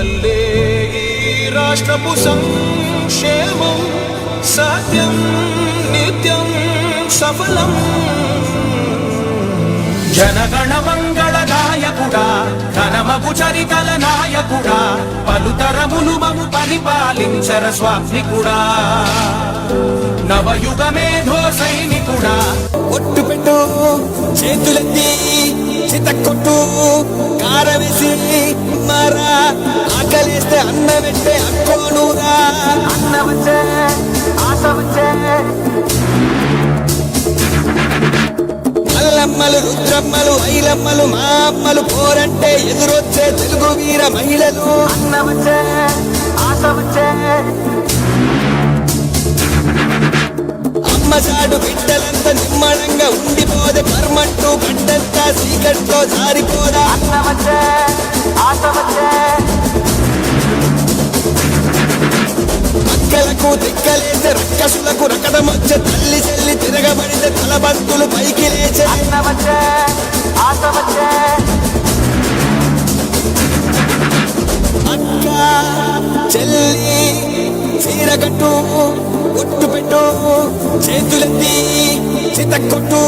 వల్లే ఈ రాష్ట్రపు సంక్షేమం సత్యం నిత్యం సఫలం. జనగణ మంగళ నాయకుడా, ఘనమగు చరితల నాయకుడా, పలుతరములు మము పరిపాలించర స్వామికుడా, నవయుగ మేధో సైనికుడా. ఒట్టు పెట్టు చేతులెత్తి చితక్కొట్టు కారవేసి మారా, ఆకలేస్తే అన్న పెట్టే అక్కోనూరా, అన్న వచ్చే ఆశ వచ్చే. మల్లమ్మలు రుద్రమ్మలు ఐలమ్మలు మా అమ్మలు పోరంటే ఎదురొచ్చే తెలుగు వీర మహిళలు, అన్న వచ్చే ఆశ వచ్చే. అమ్మసాడు బిడ్డలంతా నిమ్మడంగా ఉండిపోదే, కర్మంటూ గడ్డంతా సీకట్లో జారిపోదా, అన్న వచ్చే ఆశ వచ్చే. అక్కలకు దిక్కలేసే రక్కసులకు రకడమొచ్చే, తల్లి చెల్లి తిరగబడితే తలబంతులు పైకి లేచే, అన్న వచ్చే ఆశ వచ్చే. అక్క చెల్లి చీరకట్టు ఒట్టు పెట్టు చేతులెత్తి చితక్కొట్టు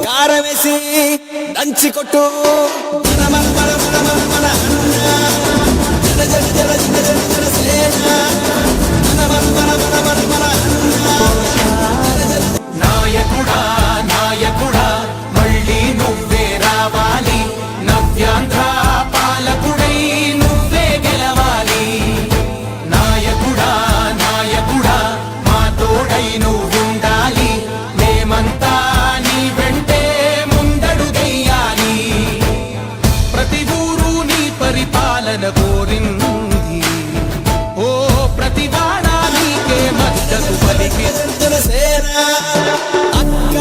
కారవేసి దంచి కొట్టు. మన మన మన మన మన మన అన్న జన జన జన జన జన జన సేన, మన మన మన మన మన మన అన్న. నాయకుడా నాయకుడా మళ్ళీ నువ్వే రావాలి, నవ్యాంధ్ర పాలకుడై నువ్వే గెలవాలి. నాయకుడా నాయకుడా మా తోడై నువ్వుండాలి, మేమంతా నీ వెంటే ముందడుగెయ్యాలి. ప్రతి ఊరు నీ పరిపాలన కోరింది, ఓ ప్రతి వాడా నీకే మద్దతు పలికి. అక్క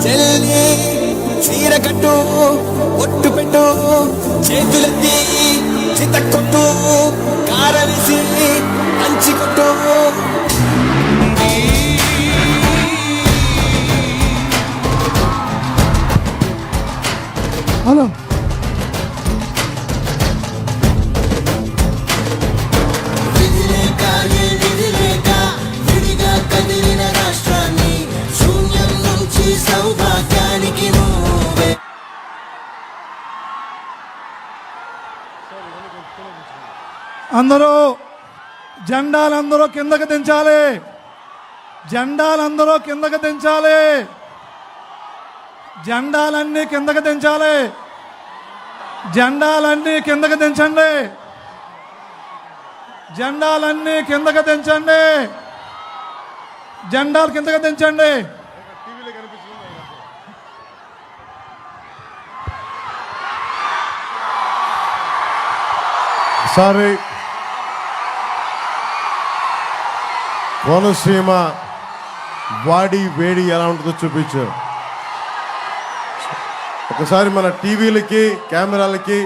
చెల్లి చీరకట్టు ఒట్టు పెట్టు చేతులెత్తి చితక్కొట్టు కారవేసి దంచి కొట్టు. హలో అందరూ జెండాలందరూ కిందకి దించాలి, జెండాలందరూ కిందకి దించాలి, జెండాలన్నీ కిందకి దించాలి, జెండాలన్నీ కిందకి దించండి, జెండాలన్నీ కిందకి దించండి, జెండాలు కిందకి దించండి. సారీ, కోనసీమ వాడి వేడి ఎలా ఉంటుందో చూపించారు. ఒకసారి మన టీవీలకి కెమెరాలకి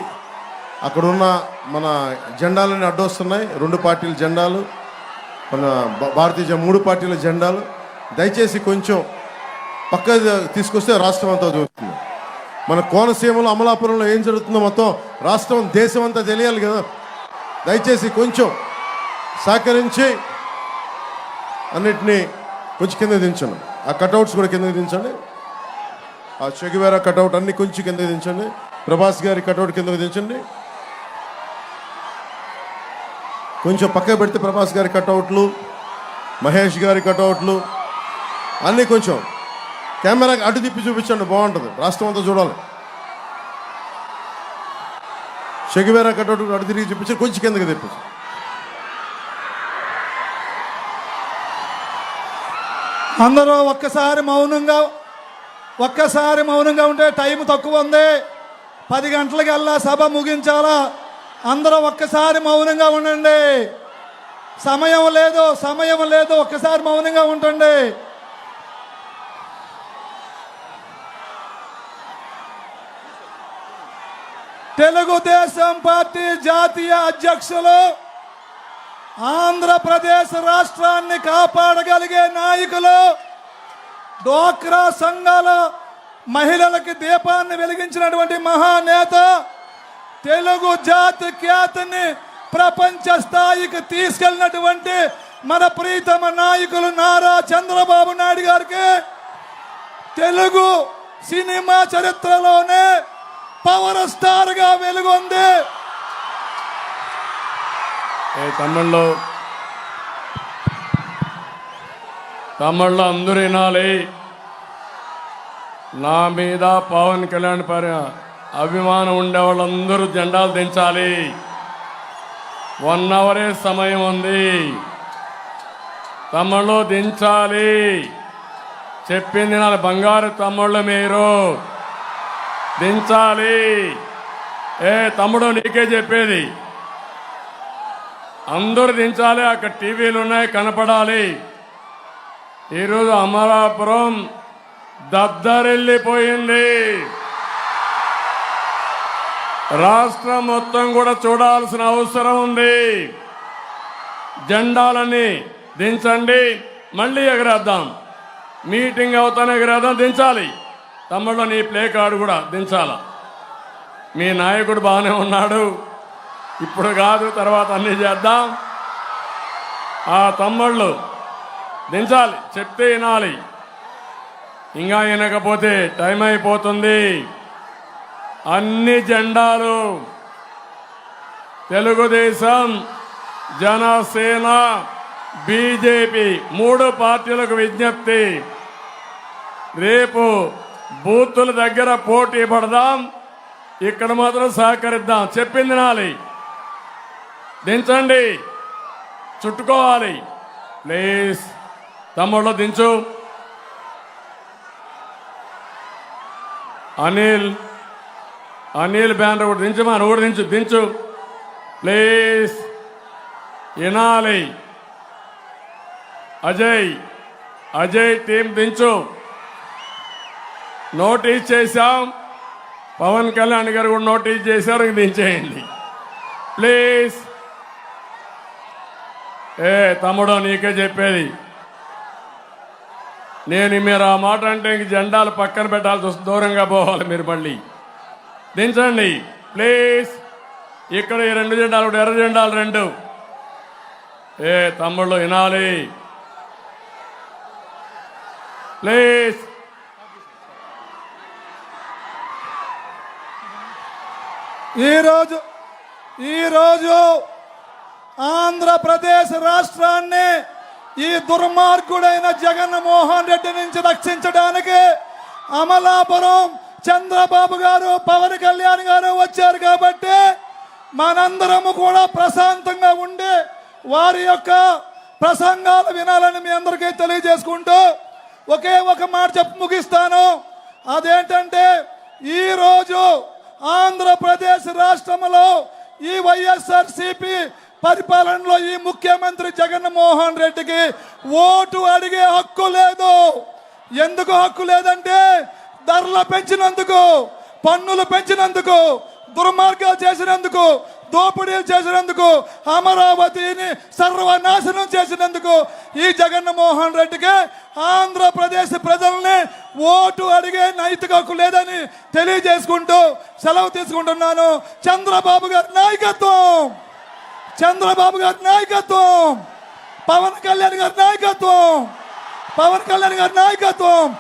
అక్కడున్న మన జెండాలన్నీ అడ్డొస్తున్నాయి, రెండు పార్టీల జెండాలు, మన భారతీయ మూడు పార్టీల జెండాలు. దయచేసి కొంచెం పక్క తీసుకొస్తే రాష్ట్రం అంతా చూస్తుంది. మన కోనసీమలో అమలాపురంలో ఏం జరుగుతుందో మొత్తం రాష్ట్రం దేశం అంతా తెలియాలి కదా. దయచేసి కొంచెం సహకరించి అన్నిటినీ కొంచెం కింద దించండి. ఆ కటౌట్స్ కూడా కిందకి దించండి. ఆ చెగువేరా కటౌట్ అన్ని కొంచెం కిందకి దించండి. ప్రభాస్ గారి కటౌట్ కిందకి దించండి. కొంచెం పక్కకు పెడితే ప్రభాస్ గారి కటౌట్లు, మహేష్ గారి కటౌట్లు అన్నీ కొంచెం కెమెరాకి అటు తిప్పి చూపించండి, బాగుంటుంది, రాష్ట్రం అంతా చూడాలి. చెగువేరా కటౌట్ అటు తిరిగి చూపించి కొంచెం కిందకి తెప్పించు. అందరూ ఒక్కసారి మౌనంగా ఉంటే టైం తక్కువ ఉంది, 10 గంటలకల్లా సభ ముగించాలా. అందరూ ఒక్కసారి మౌనంగా ఉండండి, సమయం లేదు, ఒక్కసారి మౌనంగా ఉండండి. తెలుగుదేశం పార్టీ జాతీయ అధ్యక్షులు, ఆంధ్రప్రదేశ్ రాష్ట్రాన్ని కాపాడగలిగే నాయకులు, డ్వాక్రా సంఘాల మహిళలకి దీపాన్ని వెలిగించినటువంటి మహానేత తెలుగు జాతి ఖ్యాతిని ప్రపంచ స్థాయికి తీసుకెళ్ళినటువంటి మన ప్రీతమ నాయకులు నారా చంద్రబాబు నాయుడు గారికి తెలుగు సినిమా చరిత్రలోనే పవర్ స్టార్ గా వెలుగొంది. తమిళ్లో అందరూ వినాలి. నా మీద పవన్ కళ్యాణ్ అభిమానం ఉండే వాళ్ళందరూ జెండాలు దించాలి. 1 అవరే సమయం ఉంది. తమ్ముళ్ళు దించాలి. చెప్పింది నా బంగారు తమ్ముళ్ళు మీరు దించాలి. తమ్ముడు నీకే చెప్పేది, అందరూ దించాలి. అక్కడ టీవీలు ఉన్నాయి, కనపడాలి. ఈరోజు అమలాపురం దద్దరిల్లిపోయింది. రాష్ట్రం మొత్తం కూడా చూడాల్సిన అవసరం ఉంది. జెండాలన్నీ దించండి, మళ్ళీ ఎగరేద్దాం. మీటింగ్ అవుతానే ఎగరేద్దాం, దించాలి. తమ్ముళ్ళు నీ ప్లే కార్డు కూడా దించాల. మీ నాయకుడు బాగానే ఉన్నాడు, ఇప్పుడు కాదు తర్వాత అన్నీ చేద్దాం. ఆ తమ్ముళ్ళు దించాలి, చెప్తే వినాలి. ఇంకా వినకపోతే టైం అయిపోతుంది. అన్ని జెండాలు తెలుగుదేశం, జనసేన, బీజేపీ 3 పార్టీలకు విజ్ఞప్తి. రేపు బూతుల దగ్గర పోటీ పడదాం, ఇక్కడ మాత్రం సహకరిద్దాం. చెప్పింది నాలి, దించండి, చుట్టుకోవాలి. ప్లీజ్ తమ్ముళ్ళు దించు. అనిల్ బ్యానర్ కూడా దించమా, నువ్వు కూడా దించు ప్లీజ్. వినాలి. అజయ్ టీం దించు. నోటీస్ చేశాం, పవన్ కళ్యాణ్ గారు కూడా నోటీస్ చేశారు, దించేయండి ప్లీజ్. తమ్ముడు నీకే చెప్పేది, నేను మీరు ఆ మాట అంటే ఇంక జెండాలు పక్కన పెట్టాల్సి వస్తుంది, దూరంగా పోవాలి మీరు. మళ్ళీ దించండి ప్లీజ్. ఇక్కడ ఈ 2 జెండాలు, ఎర్ర జెండాలు 2. తమ్ముళ్ళు వినాలి ప్లీజ్. ఈరోజు ఆంధ్రప్రదేశ్ రాష్ట్రాన్ని ఈ దుర్మార్గుడైన జగన్మోహన్ రెడ్డి నుంచి రక్షించడానికి అమలాపురం చంద్రబాబు గారు, పవన్ కళ్యాణ్ గారు వచ్చారు. కాబట్టి మనందరము కూడా ప్రశాంతంగా ఉండి వారి యొక్క ప్రసంగాలు వినాలని మీ అందరికీ తెలియజేసుకుంటూ ఒకే ఒక మాట చెప్పి ముగిస్తాను. అదేంటంటే ఈరోజు ఆంధ్రప్రదేశ్ రాష్ట్రంలో ఈ వైఎస్ఆర్సీపీ పరిపాలనలో ఈ ముఖ్యమంత్రి జగన్మోహన్ రెడ్డికి ఓటు అడిగే హక్కు లేదు. ఎందుకు హక్కు లేదంటే ధరలు పెంచినందుకు, పన్నులు పెంచినందుకు, దుర్మార్గాలు చేసినందుకు, దోపిడీలు చేసినందుకు, అమరావతిని సర్వనాశనం చేసినందుకు ఈ జగన్మోహన్ రెడ్డికి ఆంధ్రప్రదేశ్ ప్రజల్ని ఓటు అడిగే నైతిక హక్కు లేదని తెలియజేసుకుంటూ సెలవు తీసుకుంటున్నాను. చంద్రబాబు గారి నాయకత్వం, పవన్ కళ్యాణ్ గారి నాయకత్వం.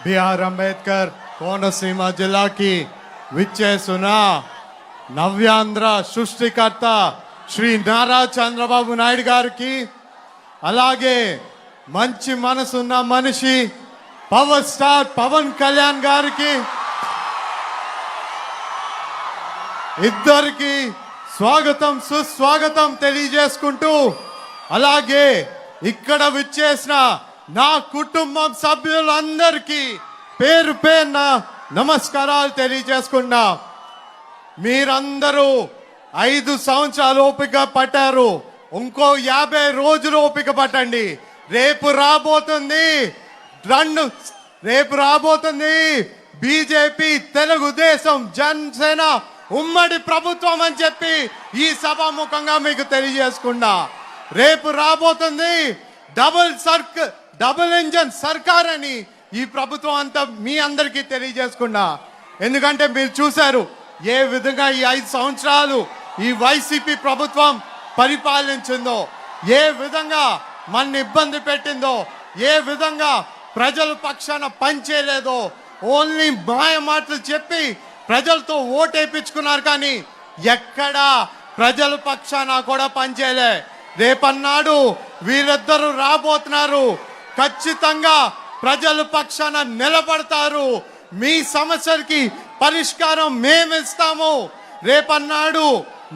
బిఆర్ అంబేద్కర్ కోనసీమ జిల్లాకి విచ్చేస్తున్న నవ్యాంధ్ర సృష్టికర్త శ్రీ నారా చంద్రబాబు నాయుడు గారికి, అలాగే మంచి మనసున్న మనిషి పవర్ స్టార్ పవన్ కళ్యాణ్ గారికి, ఇద్దరికి స్వాగతం సుస్వాగతం తెలియజేసుకుంటూ, అలాగే ఇక్కడ విచ్చేసిన నా కుటుంబం సభ్యులందరికీ పేరు పేరున నమస్కారాలు తెలియజేసుకున్నా. మీరందరూ 5 సంవత్సరాలు ఓపిక పట్టారు, ఇంకో 50 రోజులు ఓపిక పట్టండి. రేపు రాబోతుంది బీజేపీ, తెలుగుదేశం, జనసేన ఉమ్మడి ప్రభుత్వం అని చెప్పి ఈ సభాముఖంగా మీకు తెలియజేసుకున్నా. రేపు రాబోతుంది డబుల్ ఇంజన్ సర్కార్ అని ఈ ప్రభుత్వం అంతా మీ అందరికీ తెలియజేసుకున్నా. ఎందుకంటే మీరు చూశారు ఏ విధంగా ఈ 5 సంవత్సరాలు ఈ వైసీపీ ప్రభుత్వం పరిపాలించిందో, ఏ విధంగా మన ఇబ్బంది పెట్టిందో, ఏ విధంగా ప్రజల పక్షాన పనిచేయలేదో. ఓన్లీ మాయ మాటలు చెప్పి ప్రజలతో ఓటేపించుకున్నారు, కానీ ఎక్కడా ప్రజల పక్షాన కూడా పనిచేయలే. రేపన్నాడు వీరిద్దరూ రాబోతున్నారు, ఖచ్చితంగా ప్రజల పక్షాన నిలబడతారు. మీ సమస్యలకి పరిష్కారం మేమిస్తాము. రేపన్నాడు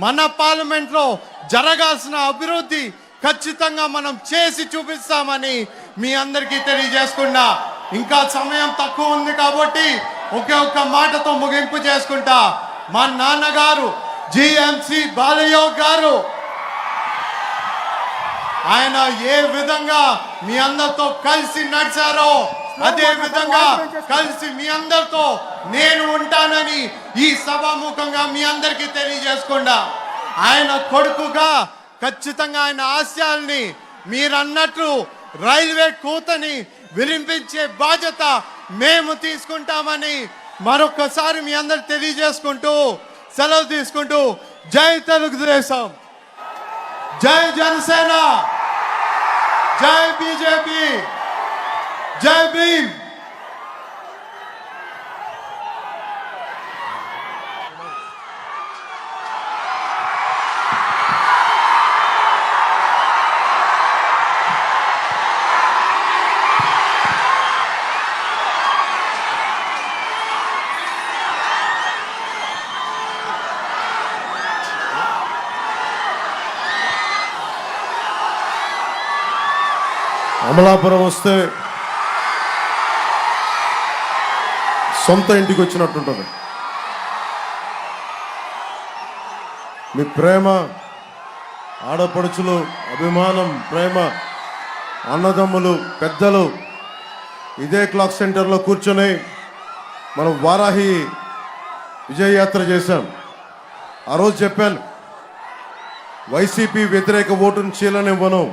మన పార్లమెంట్లో జరగాల్సిన అభివృద్ధి ఖచ్చితంగా మనం చేసి చూపిస్తామని మీ అందరికీ తెలియజేసుకున్నా. ఇంకా సమయం తక్కువ ఉంది కాబట్టి ఒకే ఒక్క మాటతో ముగింపు చేసుకుంటా. మా నాన్నగారు జిఎంసి బాలయ్య గారు, ఆయన ఏ విధంగా మీ అందరితో కలిసి నడిచారో అదే విధంగా కలిసి మీ అందరితో నేను ఉంటానని ఈ సభాముఖంగా మీ అందరికీ తెలియజేసుకుండా, ఆయన కొడుకుగా ఖచ్చితంగా ఆయన ఆశయాల్ని మీరన్నట్లు రైల్వే కూతని వినిపించే బాధ్యత మేము తీసుకుంటామని మరొకసారి మీ అందరికి తెలియజేసుకుంటూ సెలవు తీసుకుంటూ, జై తెలుగుదేశం, జై జనసేన, జై బీజేపీ, జై భీమ్. అమలాపురం వస్తే సొంత ఇంటికి వచ్చినట్టుంటుంది. మీ ప్రేమ, ఆడపడుచులు, అభిమానం, ప్రేమ, అన్నదమ్ములు, పెద్దలు ఇదే క్లాక్ సెంటర్లో కూర్చొని మనం వారాహి విజయయాత్ర చేశాం. ఆ రోజు చెప్పాను, వైసీపీ వ్యతిరేక ఓటును చీలనివ్వను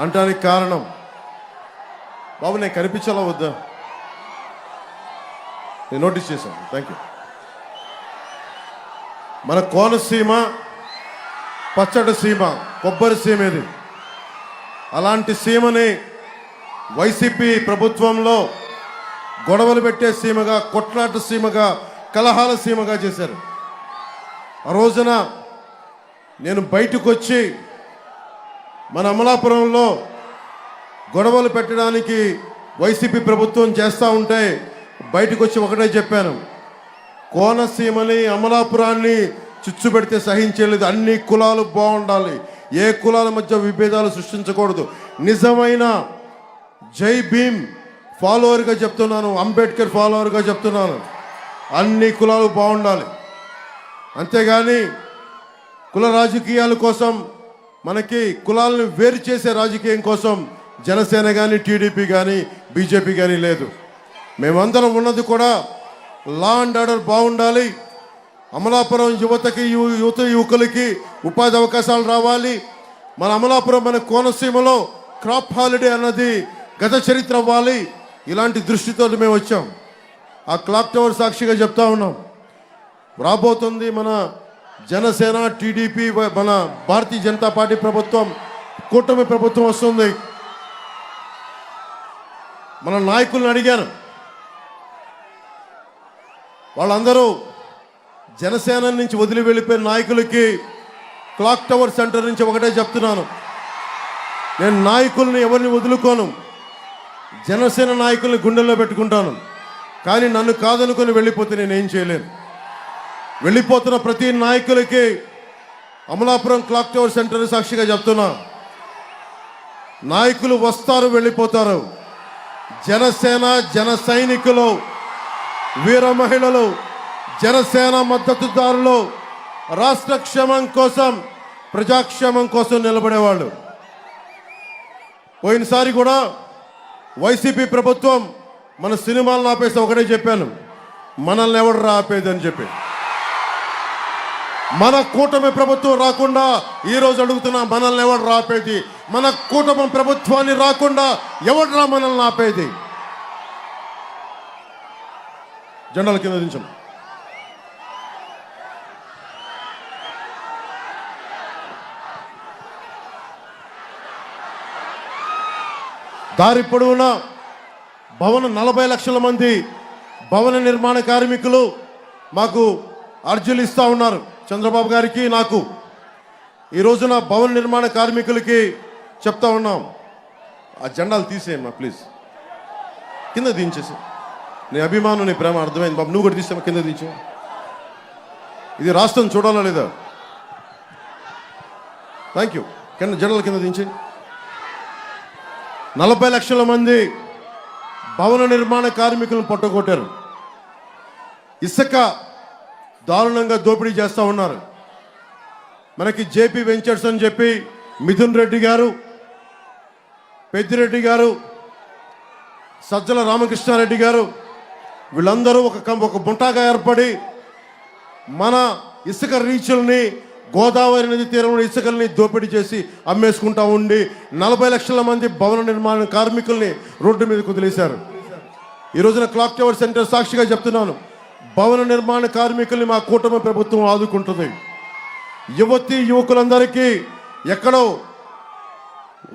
అంటానికి కారణం, బాబు నేను కనిపించాలా వద్దా, నేను నోటీస్ చేశాను. Thank you. మన కోనసీమ పచ్చడి సీమ, కొబ్బరి సీమ ఇది. అలాంటి సీమని వైసీపీ ప్రభుత్వంలో గొడవలు పెట్టే సీమగా, కొట్లాట సీమగా, కలహాల సీమగా చేశారు. ఆ రోజున నేను బయటకు వచ్చి మన అమలాపురంలో గొడవలు పెట్టడానికి వైసీపీ ప్రభుత్వం చేస్తూ ఉంటే బయటకు వచ్చి ఒకటే చెప్పాను, కోనసీమని, అమలాపురాన్ని చిచ్చు పెడితే సహించలేదు. అన్ని కులాలు బాగుండాలి, ఏ కులాల మధ్య విభేదాలు సృష్టించకూడదు. నిజమైన జై భీమ్ ఫాలోవర్గా చెప్తున్నాను, అంబేద్కర్ ఫాలోవర్గా చెప్తున్నాను, అన్ని కులాలు బాగుండాలి. అంతేగాని కుల రాజకీయాల కోసం, మనకి కులాలను వేరు చేసే రాజకీయం కోసం జనసేన కానీ, టీడీపీ కానీ, బీజేపీ కానీ లేదు. మేమందరం ఉన్నది కూడా లా అండ్ ఆర్డర్ బాగుండాలి. అమలాపురం యువతకి, యువకులకి ఉపాధి అవకాశాలు రావాలి. మన అమలాపురం, మన కోనసీమలో క్రాప్ హాలిడే అన్నది గత చరిత్ర అవ్వాలి. ఇలాంటి దృష్టితో మేము వచ్చాం. ఆ క్లాక్ టవర్ సాక్షిగా చెప్తా ఉన్నాం, రాబోతుంది మన జనసేన, టీడీపీ, మన భారతీయ జనతా పార్టీ ప్రభుత్వం, కూటమి ప్రభుత్వం వస్తుంది. మన నాయకులను అడిగాను, వాళ్ళందరూ జనసేన నుంచి వదిలి వెళ్ళిపోయిన నాయకులకి క్లాక్ టవర్ సెంటర్ నుంచి ఒకటే చెప్తున్నాను, నేను నాయకుల్ని ఎవరిని వదులుకోను, జనసేన నాయకుల్ని గుండెల్లో పెట్టుకుంటాను. కానీ నన్ను కాదనుకొని వెళ్ళిపోతే నేనేం చేయలేను. వెళ్ళిపోతున్న ప్రతి నాయకులకి అమలాపురం క్లాక్ టవర్ సెంటర్ సాక్షిగా చెప్తున్నా, నాయకులు వస్తారు, వెళ్ళిపోతారు. జనసేన జన సైనికులు, వీర మహిళలు, జనసేన మద్దతుదారులు రాష్ట్ర క్షేమం కోసం, ప్రజాక్షేమం కోసం నిలబడేవాళ్ళు. పోయినసారి కూడా వైసీపీ ప్రభుత్వం మన సినిమాలను ఆపేసి ఒకటే చెప్పాను, మనల్ని ఎవడు ఆపేది అని చెప్పి. మన కూటమి ప్రభుత్వం రాకుండా ఈ రోజు అడుగుతున్నా మనల్ని ఎవడు రాపేది? మన కూటమి ప్రభుత్వాన్ని రాకుండా ఎవడురా మనల్ని ఆపేది? జెండాల కింద దించండి. దారి పొడవునా భవన 40 లక్షల మంది భవన నిర్మాణ కార్మికులు మాకు అర్జీలు ఇస్తూ ఉన్నారు. చంద్రబాబు గారికి నాకు ఈ రోజున భవన నిర్మాణ కార్మికులకి చెప్తా ఉన్నాం, ఆ జెండాలు తీసేయమ్మా ప్లీజ్, కింద దించేసి. నీ అభిమానం నీ ప్రేమ అర్థమైంది బాబు, నువ్వు కూడా తీసేమా, కింద దించే. ఇది రాష్ట్రం చూడాలా లేదా? Thank you. కింద జెండాల కింద దించి. 40 లక్షల మంది భవన నిర్మాణ కార్మికులను పట్టుకొట్టారు. ఇసుక దారుణంగా దోపిడీ చేస్తూ ఉన్నారు. మనకి జేపీ వెంచర్స్ అని చెప్పి మిథున్ రెడ్డి గారు, పెద్దిరెడ్డి గారు, సజ్జల రామకృష్ణారెడ్డి గారు వీళ్ళందరూ ఒక బుంటాగా ఏర్పడి మన ఇసుక రీచుల్ని, గోదావరి నది తీరంలో ఇసుకల్ని దోపిడీ చేసి అమ్మేసుకుంటా ఉండి 40 లక్షల మంది భవన నిర్మాణ కార్మికుల్ని రోడ్డు మీద కుదిలేశారు. ఈ రోజున క్లాక్ టవర్ సెంటర్ సాక్షిగా చెప్తున్నాను, భవన నిర్మాణ కార్మికుల్ని మా కూటమి ప్రభుత్వం ఆదుకుంటుంది. యువతి యువకులందరికీ ఎక్కడో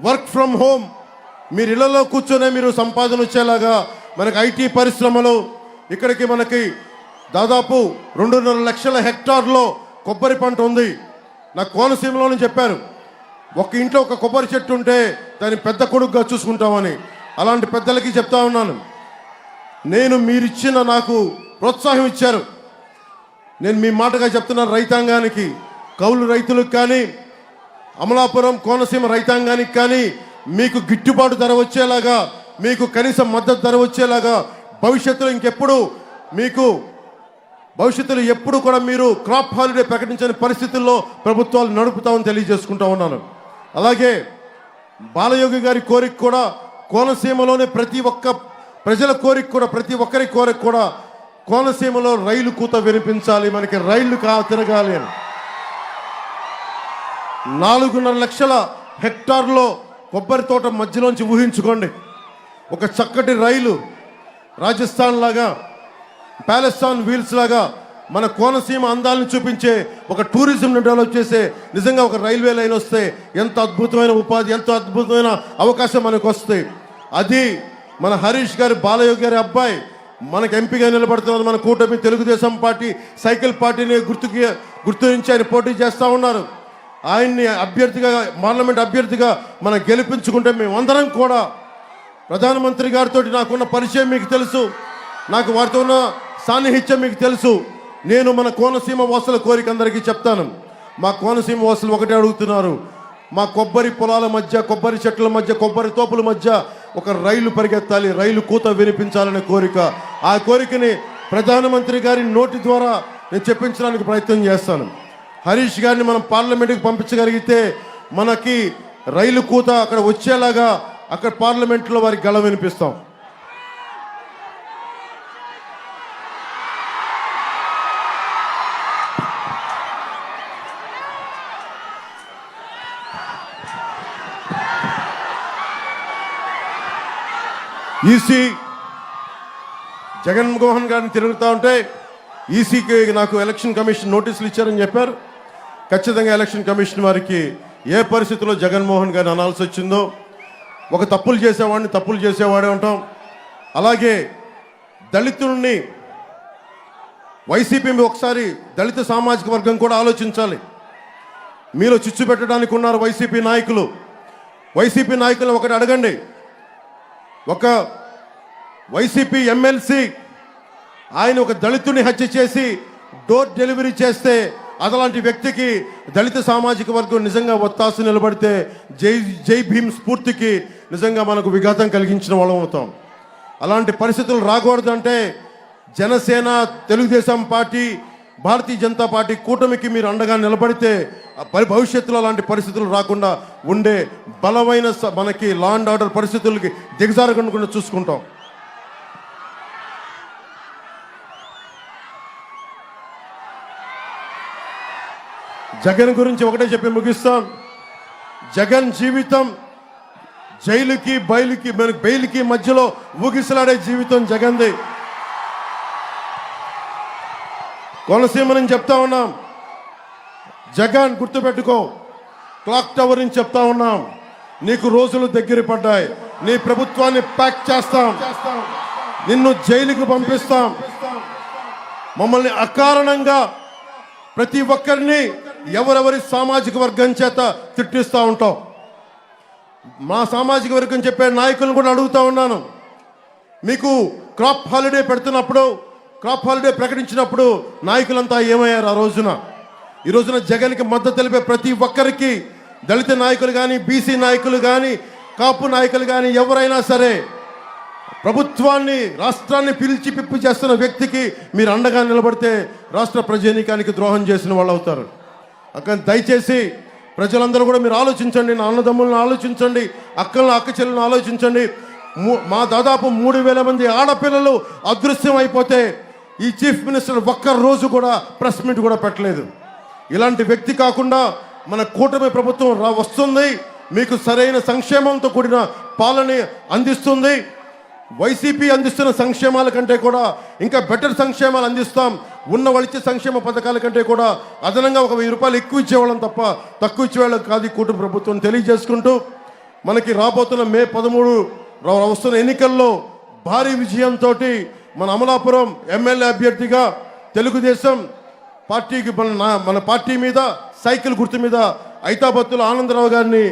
వర్క్ ఫ్రమ్ హోమ్, మీరు ఇళ్లలో కూర్చొనే మీరు సంపాదన వచ్చేలాగా మనకి ఐటీ పరిశ్రమలు ఇక్కడికి మనకి దాదాపు 2.5 లక్షల హెక్టార్లో కొబ్బరి పంట ఉంది. నాకు కోనసీమలోనే చెప్పారు, ఒక ఇంట్లో ఒక కొబ్బరి చెట్టు ఉంటే దాన్ని పెద్ద కొడుకుగా చూసుకుంటామని. అలాంటి పెద్దలకి చెప్తా ఉన్నాను, నేను మీరిచ్చిన నాకు ప్రోత్సాహం ఇచ్చారు. నేను మీ మాటగా చెప్తున్నాను, రైతాంగానికి, కౌలు రైతులకు కానీ, అమలాపురం కోనసీమ రైతాంగానికి కానీ మీకు గిట్టుబాటు ధర వచ్చేలాగా, మీకు కనీస మద్దతు ధర వచ్చేలాగా భవిష్యత్తులో ఇంకెప్పుడు మీకు భవిష్యత్తులో ఎప్పుడు కూడా మీరు క్రాప్ హాలిడే ప్రకటించని పరిస్థితుల్లో ప్రభుత్వాలు నడుపుతామని తెలియజేసుకుంటా ఉన్నాను. అలాగే బాలయోగి గారి కోరిక కూడా, కోనసీమలోనే ప్రతి ఒక్క ప్రజల కోరిక కూడా, ప్రతి ఒక్కరి కోరిక కూడా కోనసీమలో రైలు కూత వినిపించాలి, మనకి రైళ్లు తిరగాలి అని. 4.5 లక్షల హెక్టార్లో కొబ్బరి తోట మధ్యలోంచి ఊహించుకోండి, ఒక చక్కటి రైలు రాజస్థాన్ లాగా, ప్యాలెస్తాన్ వీల్స్ లాగా మన కోనసీమ అందాలను చూపించే ఒక టూరిజంను డెవలప్ చేసే నిజంగా ఒక రైల్వే లైన్ వస్తే ఎంత అద్భుతమైన ఉపాధి, ఎంత అద్భుతమైన అవకాశం మనకు వస్తాయి. అది మన హరీష్ గారి, బాలయోగి గారి అబ్బాయి మనకు ఎంపీగా నిలబడుతున్నారు. మన కూటమి తెలుగుదేశం పార్టీ సైకిల్ పార్టీని గుర్తించి ఆయన పోటీ చేస్తూ ఉన్నారు. ఆయన్ని అభ్యర్థిగా, పార్లమెంట్ అభ్యర్థిగా మనం గెలిపించుకుంటే మేమందరం కూడా, ప్రధానమంత్రి గారితో నాకున్న పరిచయం మీకు తెలుసు, నాకు వారితో ఉన్న సాన్నిహిత్యం మీకు తెలుసు. నేను మన కోనసీమ వాసుల కోరిక అందరికీ చెప్తాను. మా కోనసీమ వాసులు ఒకటే అడుగుతున్నారు, మా కొబ్బరి పొలాల మధ్య, కొబ్బరి చెట్ల మధ్య, కొబ్బరి తోపుల మధ్య ఒక రైలు పరిగెత్తాలి, రైలు కూత వినిపించాలనే కోరిక. ఆ కోరికని ప్రధానమంత్రి గారి నోటి ద్వారా నేను చెప్పించడానికి ప్రయత్నం చేస్తాను. హరీష్ గారిని మనం పార్లమెంట్కి పంపించగలిగితే మనకి రైలు కూత అక్కడ వచ్చేలాగా అక్కడ పార్లమెంట్లో వారికి గళం వినిపిస్తాం. ఈసీ జగన్మోహన్ గారిని తిరుగుతూ ఉంటే ఈసీకి నాకు ఎలక్షన్ కమిషన్ నోటీసులు ఇచ్చారని చెప్పారు. ఖచ్చితంగా ఎలక్షన్ కమిషన్ వారికి ఏ పరిస్థితుల్లో జగన్మోహన్ గారిని అనాల్సి వచ్చిందో, ఒక తప్పులు చేసేవాడిని తప్పులు చేసేవాడే ఉంటాం. అలాగే దళితుల్ని, వైసీపీ ఒకసారి దళిత సామాజిక వర్గం కూడా ఆలోచించాలి. మీలో చిచ్చు పెట్టడానికి ఉన్నారు వైసీపీ నాయకులు. వైసీపీ నాయకులను ఒకటి అడగండి, ఒక వైసీపీ ఎమ్మెల్సీ ఆయన ఒక దళితుని హత్య చేసి డోర్ డెలివరీ చేస్తే అదలాంటి వ్యక్తికి దళిత సామాజిక వర్గం నిజంగా ఒత్తాసు నిలబడితే జై భీమ్ స్ఫూర్తికి నిజంగా మనకు విఘాతం కలిగించిన వాళ్ళం అవుతాం. అలాంటి పరిస్థితులు రాకూడదంటే జనసేన, తెలుగుదేశం పార్టీ, భారతీయ జనతా పార్టీ కూటమికి మీరు అండగా నిలబడితే భవిష్యత్తులో అలాంటి పరిస్థితులు రాకుండా ఉండే బలమైన మనకి లా అండ్ ఆర్డర్ పరిస్థితులకి దిగజారకుండా చూసుకుంటాం. జగన్ గురించి ఒకటే చెప్పి ముగిస్తాం. జగన్ జీవితం జైలుకి బెయిల్కి మధ్యలో ఊగిసలాడే జీవితం జగన్ది. కోనసీమ నుంచి చెప్తా ఉన్నాం, జగన్ గుర్తుపెట్టుకో, క్లాక్ టవర్ నుంచి చెప్తా ఉన్నాం, నీకు రోజులు దగ్గర పడ్డాయి, నీ ప్రభుత్వాన్ని ప్యాక్ చేస్తాం, నిన్ను జైలుకు పంపిస్తాం. మమ్మల్ని అకారణంగా ప్రతి ఒక్కరిని ఎవరెవరి సామాజిక వర్గం చేత తిట్టిస్తూ ఉంటాం. మా సామాజిక వర్గం చెప్పే నాయకులను కూడా అడుగుతా ఉన్నాను, మీకు క్రాప్ హాలిడే పెడుతున్నప్పుడు, క్రాప్ హాలిడే ప్రకటించినప్పుడు నాయకులంతా ఏమయ్యారు? ఈ రోజున జగన్కి మద్దతు తెలిపే ప్రతి ఒక్కరికి, దళిత నాయకులు కానీ, బీసీ నాయకులు కానీ, కాపు నాయకులు కానీ, ఎవరైనా సరే ప్రభుత్వాన్ని, రాష్ట్రాన్ని పిలిచి పిప్పి చేస్తున్న వ్యక్తికి మీరు అండగా నిలబడితే రాష్ట్ర ప్రజానీకానికి ద్రోహం చేసిన వాళ్ళు అవుతారు. అక్కడ దయచేసి ప్రజలందరూ కూడా మీరు ఆలోచించండి, నా అన్నదమ్ములను ఆలోచించండి, అక్క చెల్లెలను ఆలోచించండి. మా దాదాపు 3,000 మంది ఆడపిల్లలు అదృశ్యం అయిపోతే ఈ చీఫ్ మినిస్టర్ ఒక్క రోజు కూడా ప్రెస్ మీట్ కూడా పెట్టలేదు. ఇలాంటి వ్యక్తి కాకుండా మన కూటమి ప్రభుత్వం వస్తుంది, మీకు సరైన సంక్షేమంతో కూడిన పాలన అందిస్తుంది. వైసీపీ అందిస్తున్న సంక్షేమాల కంటే కూడా ఇంకా బెటర్ సంక్షేమాలు అందిస్తాం. ఉన్న వాళ్ళిచ్చే సంక్షేమ పథకాల కంటే కూడా అదనంగా ఒక 1000 రూపాయలు ఎక్కువ ఇచ్చేవాళ్ళం తప్ప తక్కువ ఇచ్చేవాళ్ళం కాదు కూటమి ప్రభుత్వం తెలియజేసుకుంటూ, మనకి రాబోతున్న మే 13 వస్తున్న ఎన్నికల్లో భారీ విజయంతో మన అమలాపురం ఎమ్మెల్యే అభ్యర్థిగా తెలుగుదేశం పార్టీకి మన పార్టీ మీద సైకిల్ గుర్తు మీద ఐతాబత్తుల ఆనందరావు గారిని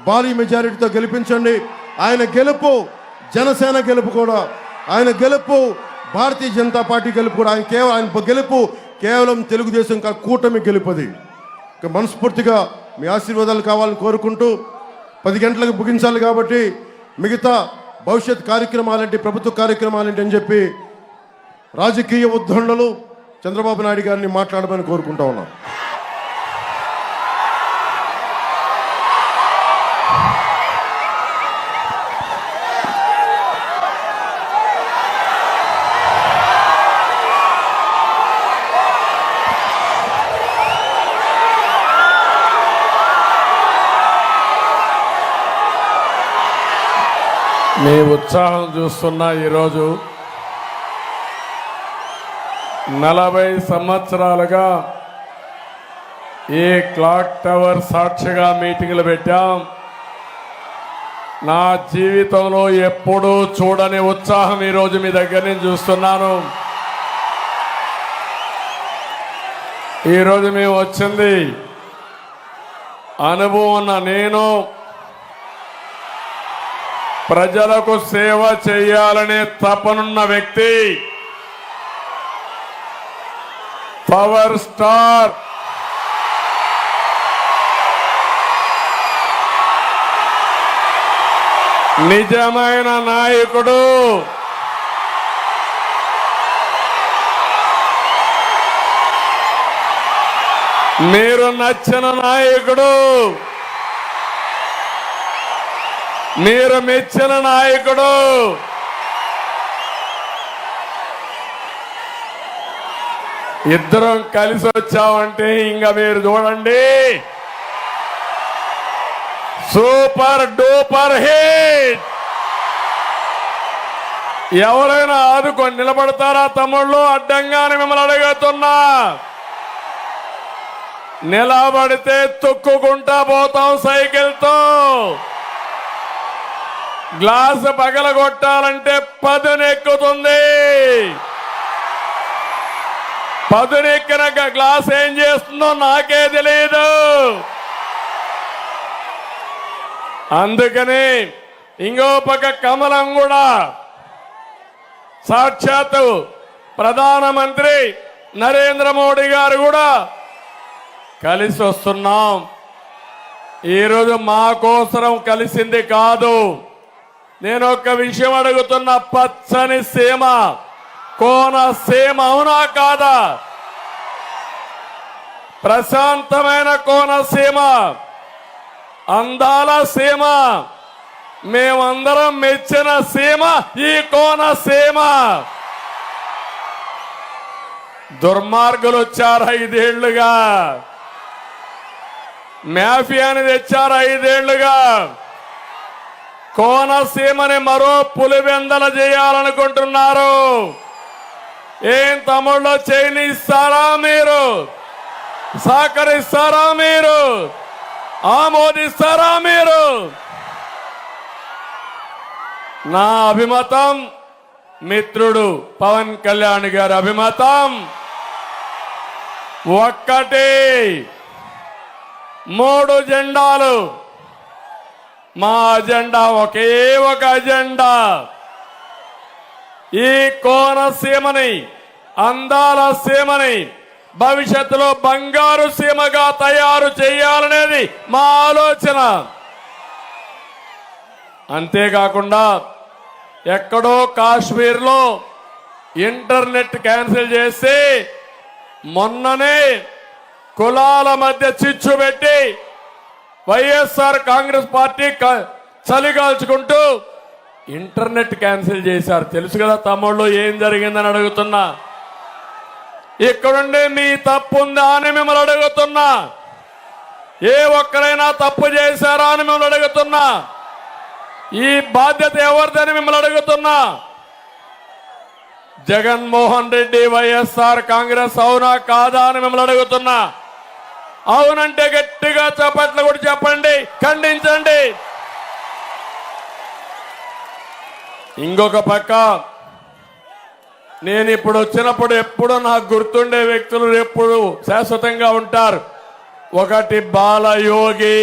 భారీ మెజారిటీతో గెలిపించండి. ఆయన గెలుపు జనసేన గెలుపు కూడా, ఆయన గెలుపు భారతీయ జనతా పార్టీ గెలుపు కూడా, ఆయన గెలుపు కేవలం తెలుగుదేశం కూటమి గెలుపది. మనస్ఫూర్తిగా మీ ఆశీర్వాదాలు కావాలని కోరుకుంటూ 10 గంటలకు ముగించాలి కాబట్టి మిగతా భవిష్యత్ కార్యక్రమాలేంటి, ప్రభుత్వ కార్యక్రమాలేంటి అని చెప్పి రాజకీయ ఉద్దండలు చంద్రబాబు నాయుడు గారిని మాట్లాడమని కోరుకుంటా ఉన్నాం. మీ ఉత్సాహం చూస్తున్నా ఈరోజు 40 సంవత్సరాలుగా ఈ క్లాక్ టవర్ సాక్షిగా మీటింగ్లు పెట్టాం. నా జీవితంలో ఎప్పుడూ చూడని ఉత్సాహం ఈరోజు మీ దగ్గర నుంచి చూస్తున్నాను. ఈరోజు మేము వచ్చింది అనుభవం ఉన్న నేను ప్రజలకు సేవ చేయాలనే తపనున్న వ్యక్తి, పవర్ స్టార్ నిజమైన నాయకుడు, మీరు నచ్చిన నాయకుడు, మీరు మెచ్చిన నాయకుడు. ఇద్దరం కలిసి వచ్చామంటే ఇంకా మీరు చూడండి, సూపర్ డూపర్ హిట్. ఎవరైనా ఆదుకొని నిలబడతారా తమ్ముళ్ళు? అడ్డంగానే మిమ్మల్ని అడుగుతున్నా. నిలబడితే తొక్కుకుంటా పోతాం సైకిల్తో. గ్లాసు పగలగొట్టాలంటే పదునెక్కుతుంది. పదునెక్కిన గ్లాస్ ఏం చేస్తుందో నాకే తెలియదు. అందుకని ఇంకో పక్క కమలం కూడా సాక్షాత్తు ప్రధానమంత్రి నరేంద్ర మోడీ గారు కూడా కలిసి వస్తున్నాం. ఈరోజు మా కోసరం కలిసింది కాదు. నేను ఒక విషయం అడుగుతున్నా, పచ్చని సీమ, కోనసీమ అవునా కాదా? ప్రశాంతమైన కోనసీమ, అందాల సీమ, మేమందరం మెచ్చిన సీమ ఈ కోనసీమ. దుర్మార్గులు వచ్చారు 5 ఏళ్లుగా. మాఫియాని తెచ్చారు 5 ఏళ్లుగా. కోనసీమని మరో పులివెందల చేయాలనుకుంటున్నారు. ఏం తమ్ముళ్ళు చేయనిస్తారా మీరు? సహకరిస్తారా మీరు? ఆమోదిస్తారా మీరు? నా అభిమతం, మిత్రుడు పవన్ కళ్యాణ్ గారి అభిమతం ఒక్కటి, 3 జెండాలు. మా అజెండా ఒకే ఒక అజెండా, ఈ కోనసీమని, అందాల సీమని భవిష్యత్తులో బంగారు సీమగా తయారు చేయాలనేది మా ఆలోచన. అంతేకాకుండా ఎక్కడో కాశ్మీర్లో ఇంటర్నెట్ క్యాన్సిల్ చేసి మొన్ననే కులాల మధ్య చిచ్చు పెట్టి వైఎస్ఆర్ కాంగ్రెస్ పార్టీ చలిగాల్చుకుంటూ ఇంటర్నెట్ క్యాన్సిల్ చేశారు. తెలుసు కదా తమ్ముళ్ళు ఏం జరిగిందని అడుగుతున్నా. ఇక్కడుండి మీ తప్పు ఉందా అని మిమ్మల్ని అడుగుతున్నా. ఏ ఒక్కరైనా తప్పు చేశారా అని మిమ్మల్ని అడుగుతున్నా. ఈ బాధ్యత ఎవరిదని మిమ్మల్ని అడుగుతున్నా. జగన్మోహన్ రెడ్డి వైఎస్ఆర్ కాంగ్రెస్ అవునా కాదా అని మిమ్మల్ని అడుగుతున్నా. అవునంటే గట్టిగా చప్పట్లు కూడా చెప్పండి, ఖండించండి. ఇంకొక పక్క నేను ఇప్పుడు వచ్చినప్పుడు ఎప్పుడు నాకు గుర్తుండే వ్యక్తులు ఎప్పుడు శాశ్వతంగా ఉంటారు. ఒకటి బాలయోగి,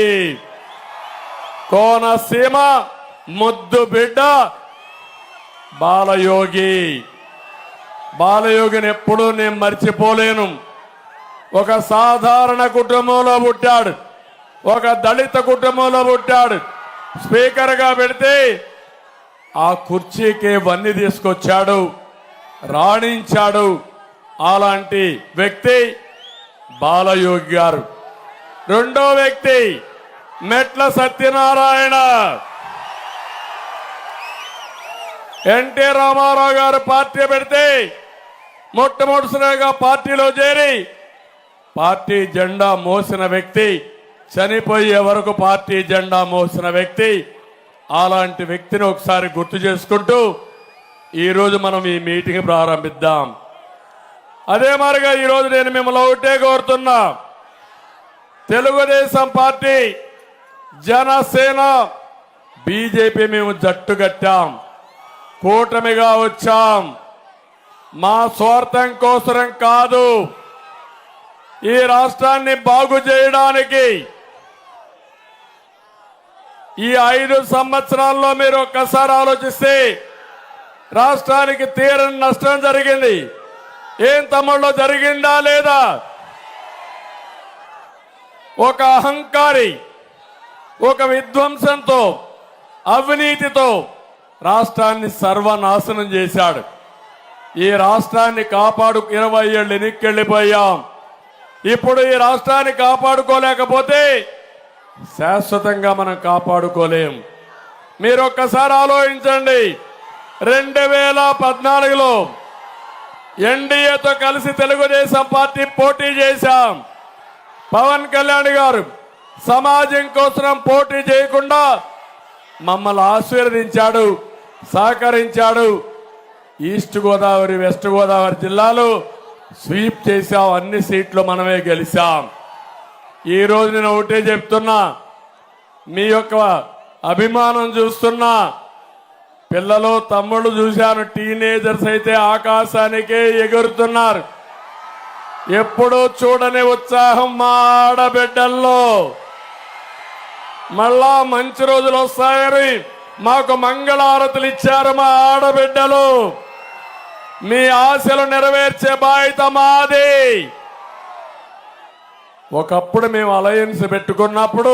కోనసీమ ముద్దు బిడ్డ బాలయోగి. బాలయోగిని ఎప్పుడూ నేను మర్చిపోలేను. ఒక సాధారణ కుటుంబంలో పుట్టాడు, ఒక దళిత కుటుంబంలో పుట్టాడు. స్పీకర్గా పెడితే ఆ కుర్చీకి వన్నీ తీసుకొచ్చాడు, రాణించాడు. అలాంటి వ్యక్తి బాలయోగి గారు. రెండో వ్యక్తి మెట్ల సత్యనారాయణ. ఎన్టీ రామారావు గారు పార్టీ పెడితే మొట్టమొదటిసారిగా పార్టీలో చేరి పార్టీ జెండా మోసిన వ్యక్తి, చనిపోయే వరకు పార్టీ జెండా మోసిన వ్యక్తి. అలాంటి వ్యక్తిని ఒకసారి గుర్తు చేసుకుంటూ ఈరోజు మనం ఈ మీటింగ్ ప్రారంభిద్దాం. అదే మాదిరిగా ఈరోజు నేను మిమ్మల్ని ఒకటే కోరుతున్నా. తెలుగుదేశం పార్టీ, జనసేన, బీజేపీ మేము జట్టు కట్టాం, కూటమిగా వచ్చాం. మా స్వార్థం కోసరం కాదు, ఈ రాష్ట్రాన్ని బాగు చేయడానికి. ఈ 5 సంవత్సరాల్లో మీరు ఒక్కసారి ఆలోచిస్తే రాష్ట్రానికి తీరని నష్టం జరిగింది. ఏం తమ్ముళ్ళు జరిగిందా లేదా? ఒక అహంకారి, ఒక విధ్వంసంతో, అవినీతితో రాష్ట్రాన్ని సర్వనాశనం చేశాడు. ఈ రాష్ట్రాన్ని 20 ఏళ్ళు వెనక్కెళ్ళిపోయాం. ఇప్పుడు ఈ రాష్ట్రాన్ని కాపాడుకోలేకపోతే శాశ్వతంగా మనం కాపాడుకోలేం. మీరు ఒక్కసారి ఆలోచించండి. 2014లో ఎన్డీఏతో కలిసి తెలుగుదేశం పార్టీ పోటీ చేశాం. పవన్ కళ్యాణ్ గారు సమాజం కోసం పోటీ చేయకుండా మమ్మల్ని ఆశీర్వదించాడు, సహకరించాడు. ఈస్ట్ గోదావరి, వెస్ట్ గోదావరి జిల్లాలో స్వీప్ చేశాం. అన్ని సీట్లు మనమే గెలిచాం. ఈ రోజు నేను ఒకటే చెప్తున్నా, మీ యొక్క అభిమానం చూస్తున్నా. పిల్లలు, తమ్ముళ్ళు చూశాను, టీనేజర్స్ అయితే ఆకాశానికే ఎగురుతున్నారు. ఎప్పుడూ చూడని ఉత్సాహం మా ఆడబిడ్డల్లో. మళ్ళా మంచి రోజులు వస్తాయని మాకు మంగళారతులు ఇచ్చారు మా ఆడబిడ్డలు. మీ ఆశలు నెరవేర్చే బాధ్యత మాది. ఒకప్పుడు మేము అలయన్స్ పెట్టుకున్నప్పుడు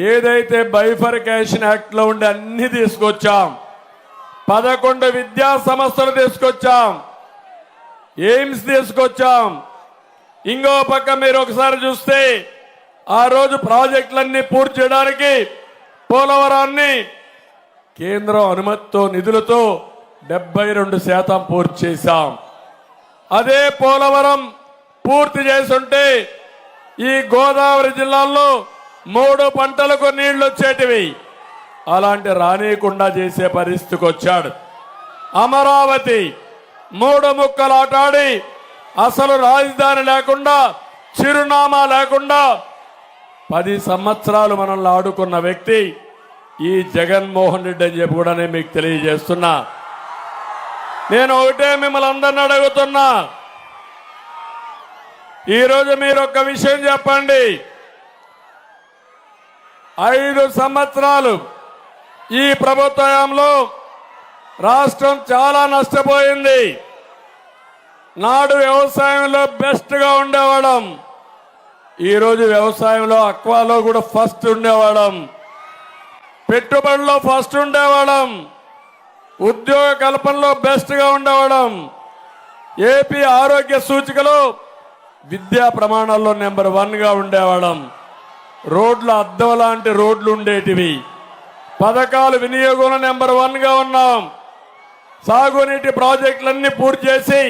ఏదైతే బైఫర్కేషన్ యాక్ట్ లో ఉండి అన్ని తీసుకొచ్చాం. 11 విద్యా సంస్థలు తీసుకొచ్చాం, ఎయిమ్స్ తీసుకొచ్చాం. ఇంకో పక్క మీరు ఒకసారి చూస్తే ఆ రోజు ప్రాజెక్టులన్నీ పూర్తి చేయడానికి పోలవరాన్ని కేంద్రం అనుమతితో, నిధులతో 72% పూర్తి చేశాం. అదే పోలవరం పూర్తి చేసుంటే ఈ గోదావరి జిల్లాల్లో 3 పంటలకు నీళ్లు వచ్చేటివి. అలాంటి రానియకుండా చేసే పరిస్థితికి వచ్చాడు. అమరావతి 3 ముక్కలు ఆటాడి అసలు రాజధాని లేకుండా, చిరునామా లేకుండా 10 సంవత్సరాలు మనల్ని ఆడుకున్న వ్యక్తి ఈ జగన్మోహన్ రెడ్డి అని చెప్పి కూడా నేను మీకు తెలియజేస్తున్నా. నేను ఒకటే మిమ్మల్ని అందరిని అడుగుతున్నా, ఈరోజు మీరు ఒక్క విషయం చెప్పండి. 5 సంవత్సరాలు ఈ ప్రభుత్వంలో రాష్ట్రం చాలా నష్టపోయింది. నాడు వ్యవసాయంలో బెస్ట్గా ఉండేవాళ్ళం. ఈరోజు వ్యవసాయంలో అక్వాలో కూడా ఫస్ట్ ఉండేవాళ్ళం, పెట్టుబడిలో ఫస్ట్ ఉండేవాళ్ళం, ఉద్యోగ కల్పనలో బెస్ట్గా ఉండేవాళ్ళం. ఏపీ ఆరోగ్య సూచికలో విద్యా ప్రమాణాల్లో నెంబర్ 1గా ఉండేవాళ్ళం. రోడ్ల అద్దం లాంటి రోడ్లు ఉండేటివి. పథకాలు వినియోగంలో నెంబర్ 1గా ఉన్నాం. సాగునీటి ప్రాజెక్టులన్నీ పూర్తి చేసి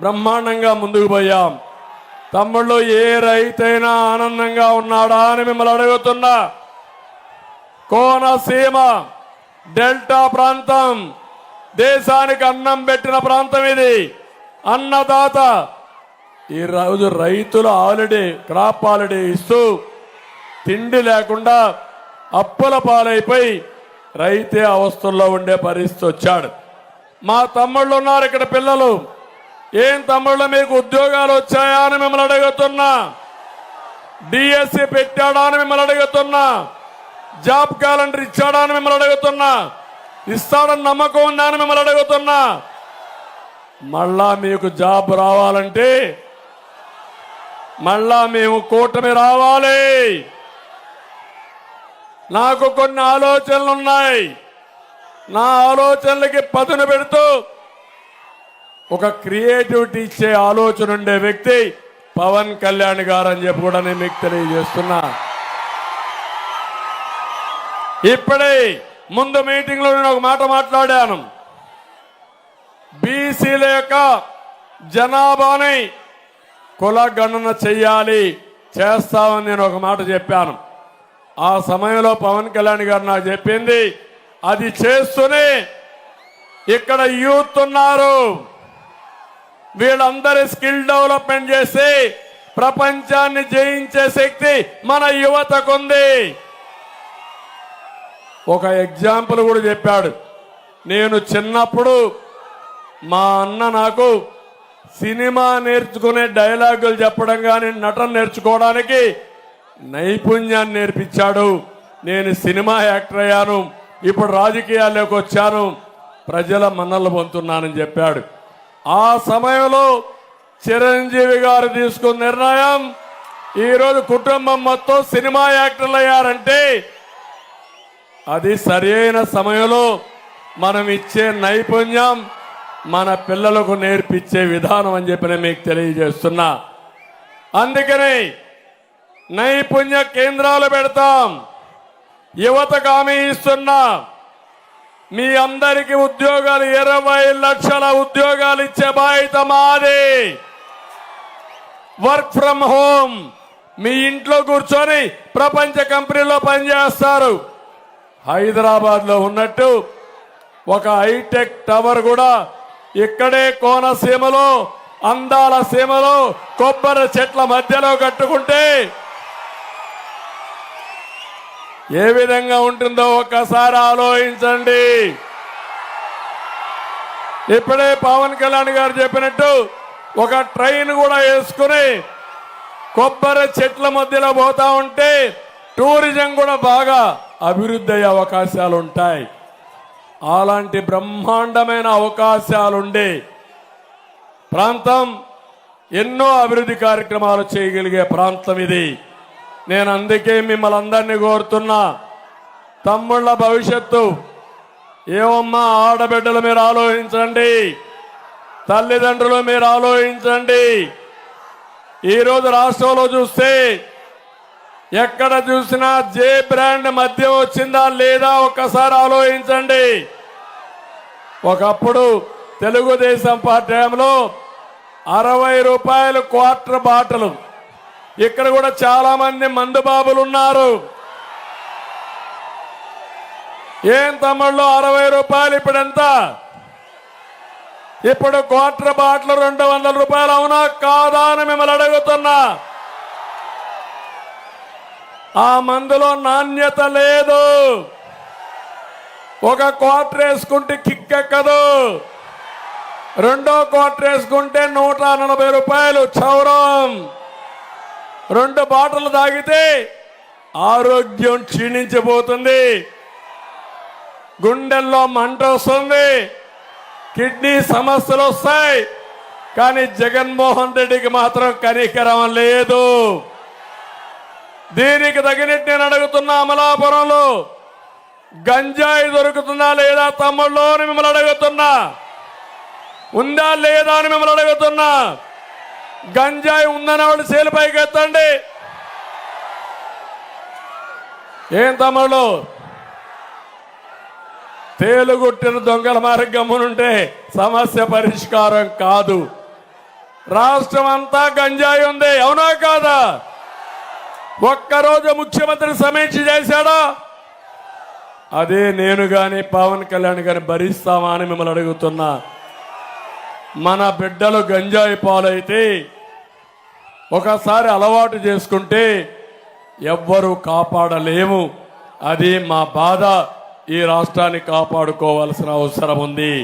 బ్రహ్మాండంగా ముందుకు పోయాం. తమ్ముళ్ళు, ఏ రైతైనా ఆనందంగా ఉన్నాడా అని మిమ్మల్ని అడుగుతున్నా. కోనసీమ డెల్టా ప్రాంతం దేశానికి అన్నం పెట్టిన ప్రాంతం ఇది. అన్నదాత. ఈ రోజు రైతులు ఆల్రెడీ క్రాప్ హాలిడే ఇస్తూ తిండి లేకుండా అప్పుల పాలైపోయి రైతే అవస్థల్లో ఉండే పరిస్థితి వచ్చాడు. మా తమ్ముళ్ళు ఉన్నారు ఇక్కడ పిల్లలు. ఏం తమ్ముళ్ళు మీకు ఉద్యోగాలు వచ్చాయా అని మిమ్మల్ని అడుగుతున్నా. డిఎస్సి పెట్టాడా అని మిమ్మల్ని అడుగుతున్నా. జాబ్ క్యాలెండర్ ఇచ్చాడా అని మిమ్మల్ని అడుగుతున్నా. ఇస్తాడని నమ్మకం ఉందా అని మిమ్మల్ని అడుగుతున్నా. మళ్ళా మీకు జాబ్ రావాలంటే మళ్ళా మేము కూటమి రావాలి. నాకు కొన్ని ఆలోచనలు ఉన్నాయి. నా ఆలోచనలకి పదును పెడుతూ ఒక క్రియేటివిటీ ఇచ్చే ఆలోచన ఉండే వ్యక్తి పవన్ కళ్యాణ్ గారు అని చెప్పి కూడా నేను మీకు తెలియజేస్తున్నా. ఇప్పుడే ముందు మీటింగ్ లో నేను ఒక మాట మాట్లాడాను. బీసీల యొక్క జనాభాని కుల గణన చెయ్యాలి, చేస్తామని నేను ఒక మాట చెప్పాను. ఆ సమయంలో పవన్ కళ్యాణ్ గారు నాకు చెప్పింది, అది చేస్తూనే ఇక్కడ యూత్ ఉన్నారు, వీళ్ళందరి స్కిల్ డెవలప్మెంట్ చేసి ప్రపంచాన్ని జయించే శక్తి మన యువతకుంది. ఒక ఎగ్జాంపుల్ కూడా చెప్పాడు. నేను చిన్నప్పుడు మా అన్న నాకు సినిమా నేర్చుకునే డైలాగులు చెప్పడం కానీ నటన నేర్చుకోవడానికి నైపుణ్యాన్ని నేర్పించాడు. నేను సినిమా యాక్టర్ అయ్యాను, ఇప్పుడు రాజకీయాల్లోకి వచ్చాను, ప్రజల మన్నలు పొందుతున్నానని చెప్పాడు. ఆ సమయంలో చిరంజీవి గారు తీసుకున్న నిర్ణయం ఈరోజు కుటుంబం మొత్తం సినిమా యాక్టర్లు అయ్యారంటే అది సరైన సమయంలో మనం ఇచ్చే నైపుణ్యం మన పిల్లలకు నేర్పించే విధానం అని చెప్పి నేను మీకు తెలియజేస్తున్నా. అందుకని నైపుణ్య కేంద్రాలు పెడతాం. యువతకు హామీ ఇస్తున్నా, మీ అందరికీ ఉద్యోగాలు 20 లక్షల ఉద్యోగాలు ఇచ్చే బాధ్యత మాది. Work from home. మీ ఇంట్లో కూర్చొని ప్రపంచ కంపెనీలో పనిచేస్తారు. హైదరాబాద్ లో ఉన్నట్టు ఒక హైటెక్ టవర్ కూడా ఇక్కడే కోనసీమలో, అందాల సీమలో కొబ్బరి చెట్ల మధ్యలో కట్టుకుంటే ఏ విధంగా ఉంటుందో ఒక్కసారి ఆలోచించండి. ఇప్పుడే పవన్ కళ్యాణ్ గారు చెప్పినట్టు ఒక ట్రైన్ కూడా వేసుకుని కొబ్బరి చెట్ల మధ్యలో పోతా ఉంటే టూరిజం కూడా బాగా అభివృద్ధి అయ్యే అవకాశాలు ఉంటాయి. అలాంటి బ్రహ్మాండమైన అవకాశాలుండే ప్రాంతం, ఎన్నో అభివృద్ధి కార్యక్రమాలు చేయగలిగే ప్రాంతం ఇది. నేను అందుకే మిమ్మల్ని అందరినీ కోరుతున్నా, తమ్ముళ్ళ భవిష్యత్తు ఏమమ్మా, ఆడబిడ్డలు మీరు ఆలోచించండి, తల్లిదండ్రులు మీరు ఆలోచించండి. ఈరోజు రాష్ట్రంలో చూస్తే ఎక్కడ చూసినా జే బ్రాండ్ మద్యం వచ్చిందా లేదా ఒక్కసారి ఆలోచించండి. ఒకప్పుడు తెలుగుదేశం పార్టీ టైంలో 60 రూపాయలు క్వార్టర్ బాటిల్, ఇక్కడ కూడా చాలా మంది మందు బాబులు ఉన్నారు. ఏం తమ్ముళ్ళు 60 రూపాయలు ఇప్పుడు ఎంత? ఇప్పుడు క్వార్టర్ బాటిల్ 200 రూపాయలు అవునా కాదా అని మిమ్మల్ని అడుగుతున్నా. ఆ మందులో నాణ్యత లేదు. ఒక క్వార్టర్ వేసుకుంటే కిక్ ఎక్కదు, రెండో క్వార్టర్ వేసుకుంటే 140 రూపాయలు చౌరం. 2 బాటిల్ తాగితే ఆరోగ్యం క్షీణించిపోతుంది, గుండెల్లో మంట వస్తుంది, కిడ్నీ సమస్యలు వస్తాయి. కానీ జగన్మోహన్ రెడ్డికి మాత్రం కనికరం లేదు. దీనికి తగినట్టు నేను అడుగుతున్నా, అమలాపురంలో గంజాయి దొరుకుతుందా లేదా తమ్ముళ్ళు అని మిమ్మల్ని అడుగుతున్నా. ఉందా లేదా అని మిమ్మల్ని అడుగుతున్నా. గంజాయి ఉందని వాళ్ళు చేలిపైకి ఎత్తండి. ఏం తమ్ముళ్ళు, తేలుగుట్టిన దొంగల మార్గమునుంటే సమస్య పరిష్కారం కాదు. రాష్ట్రం అంతా గంజాయి ఉంది, అవునా కాదా? ఒక్కరోజు ముఖ్యమంత్రి సమీక్ష చేశాడా? అదే నేను గాని పవన్ కళ్యాణ్ గాని భరిస్తామా అని మిమ్మల్ని అడుగుతున్నా. మన బిడ్డలు గంజాయి పాలైతే ఒకసారి అలవాటు చేసుకుంటే ఎవ్వరూ కాపాడలేము. అది మా బాధ. ఈ రాష్ట్రాన్ని కాపాడుకోవాల్సిన అవసరం ఉంది.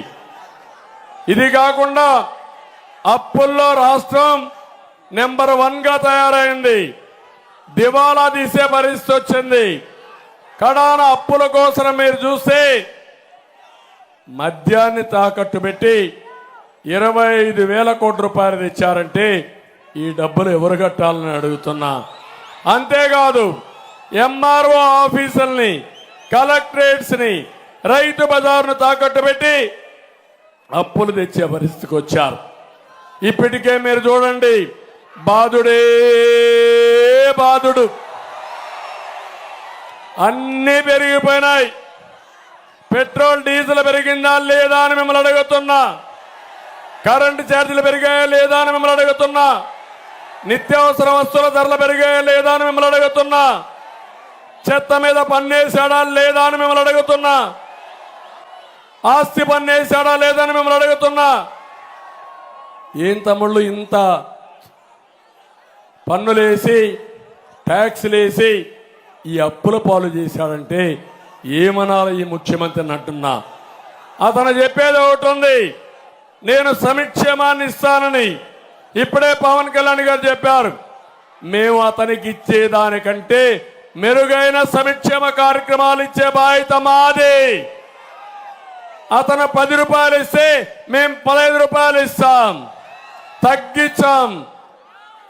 ఇది కాకుండా అప్పుల్లో రాష్ట్రం నెంబర్ 1గా తయారైంది. దివాలా తీసే పరిస్థితి వచ్చింది. కడాన అప్పుల కోసం మీరు చూస్తే మద్యాన్ని తాకట్టు పెట్టి 25,000 కోట్ల రూపాయలు తెచ్చారంటే ఈ డబ్బులు ఎవరు కట్టాలని అడుగుతున్నా. అంతేకాదు ఎంఆర్ఓ ఆఫీసుల్ని, కలెక్టరేట్స్ ని, రైతు బజార్ను తాకట్టు పెట్టి అప్పులు తెచ్చే పరిస్థితికి వచ్చారు. ఇప్పటికే మీరు చూడండి, బాధుడే బాధుడు, అన్నీ పెరిగిపోయినాయి. పెట్రోల్ డీజిల్ పెరిగిందా లేదా అని మిమ్మల్ని అడుగుతున్నా. కరెంటు ఛార్జీలు పెరిగాయా లేదా అని మిమ్మల్ని అడుగుతున్నా. నిత్యావసర వస్తువుల ధరలు పెరిగాయా లేదా అని మిమ్మల్ని అడుగుతున్నా. చెత్త మీద పన్నేసాడా లేదా అని మిమ్మల్ని అడుగుతున్నా. ఆస్తి పన్నేసాడా లేదా అని మిమ్మల్ని అడుగుతున్నా. ఏం తమ్ముళ్ళు, ఇంత పన్నులేసి ట్యాక్స్లేసి ఈ అప్పుల పాలు చేశాడంటే ఏమనాలి ఈ ముఖ్యమంత్రిని అంటున్నా. అతను చెప్పేది ఒకటి ఉంది, నేను సంక్షేమాన్ని ఇస్తానని. ఇప్పుడే పవన్ కళ్యాణ్ గారు చెప్పారు, మేము అతనికి ఇచ్చేదానికంటే మెరుగైన సంక్షేమ కార్యక్రమాలు ఇచ్చే బాధ్యత మాది. అతను 10 రూపాయలు ఇస్తే మేము 15 రూపాయలు ఇస్తాం, తగ్గించాం.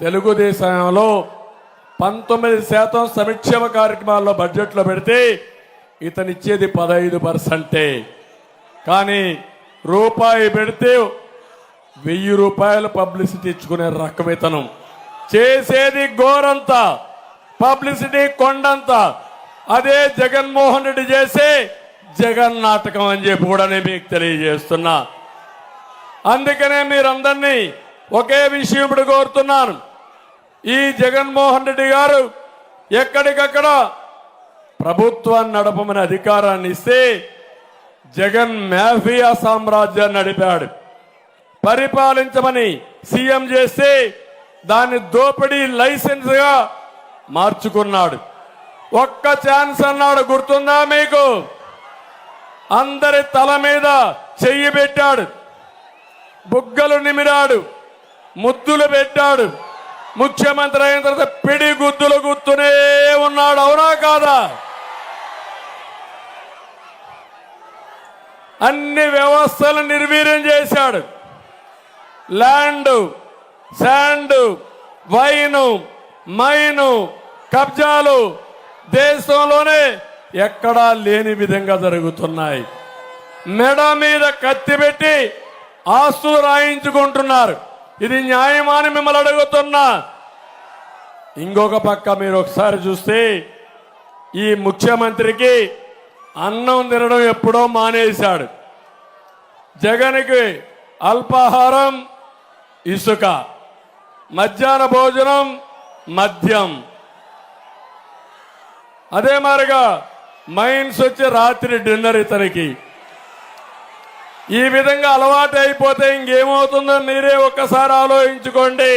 తెలుగుదేశంలో 19% సంక్షేమ కార్యక్రమాల్లో బడ్జెట్లో పెడితే ఇతను ఇచ్చేది 15%. కానీ రూపాయి పెడితే 1000 రూపాయలు పబ్లిసిటీ ఇచ్చుకునే రకం ఇతను. చేసేది గోరంతా, పబ్లిసిటీ కొండంత. అదే జగన్మోహన్ రెడ్డి చేసే జగన్ నాటకం అని చెప్పి కూడా నేను మీకు తెలియజేస్తున్నా. అందుకనే మీరందరినీ ఒకే విషయం ఇప్పుడు కోరుతున్నాను. ఈ జగన్మోహన్ రెడ్డి గారు ఎక్కడికక్కడ ప్రభుత్వాన్ని నడపమని అధికారాన్ని ఇస్తే జగన్ మాఫియా సామ్రాజ్యాన్ని నడిపాడు. పరిపాలించమని సీఎం చేస్తే దాన్ని దోపిడీ లైసెన్స్ గా మార్చుకున్నాడు. ఒక్క ఛాన్స్ అన్నాడు, గుర్తుందా మీకు? అందరి తల మీద చెయ్యి పెట్టాడు, బుగ్గలు నిమిరాడు, ముద్దులు పెట్టాడు. ముఖ్యమంత్రి అయిన తర్వాత పిడి గుద్దులు గుర్తునే ఉన్నాడు, అవునా కాదా? అన్ని వ్యవస్థలను నిర్వీర్యం చేశాడు. ల్యాండ్, శాండ్, వైను, మైను, కబ్జాలు దేశంలోనే ఎక్కడా లేని విధంగా జరుగుతున్నాయి. మెడ మీద కత్తి పెట్టి ఆస్తులు రాయించుకుంటున్నారు. ఇది న్యాయమా అని మిమ్మల్ని అడుగుతున్నా. ఇంకొక పక్క మీరు ఒకసారి చూస్తే ఈ ముఖ్యమంత్రికి అన్నం తినడం ఎప్పుడో మానేశాడు. జగన్కి అల్పాహారం, ఇసుక, మధ్యాహ్న భోజనం మద్యం. అదే మారిగా మైన్స్ వచ్చి రాత్రి డిన్నర్ ఇతనికి. ఈ విధంగా అలవాటు అయిపోతే ఇంకేమవుతుందో మీరే ఒక్కసారి ఆలోచించుకోండి.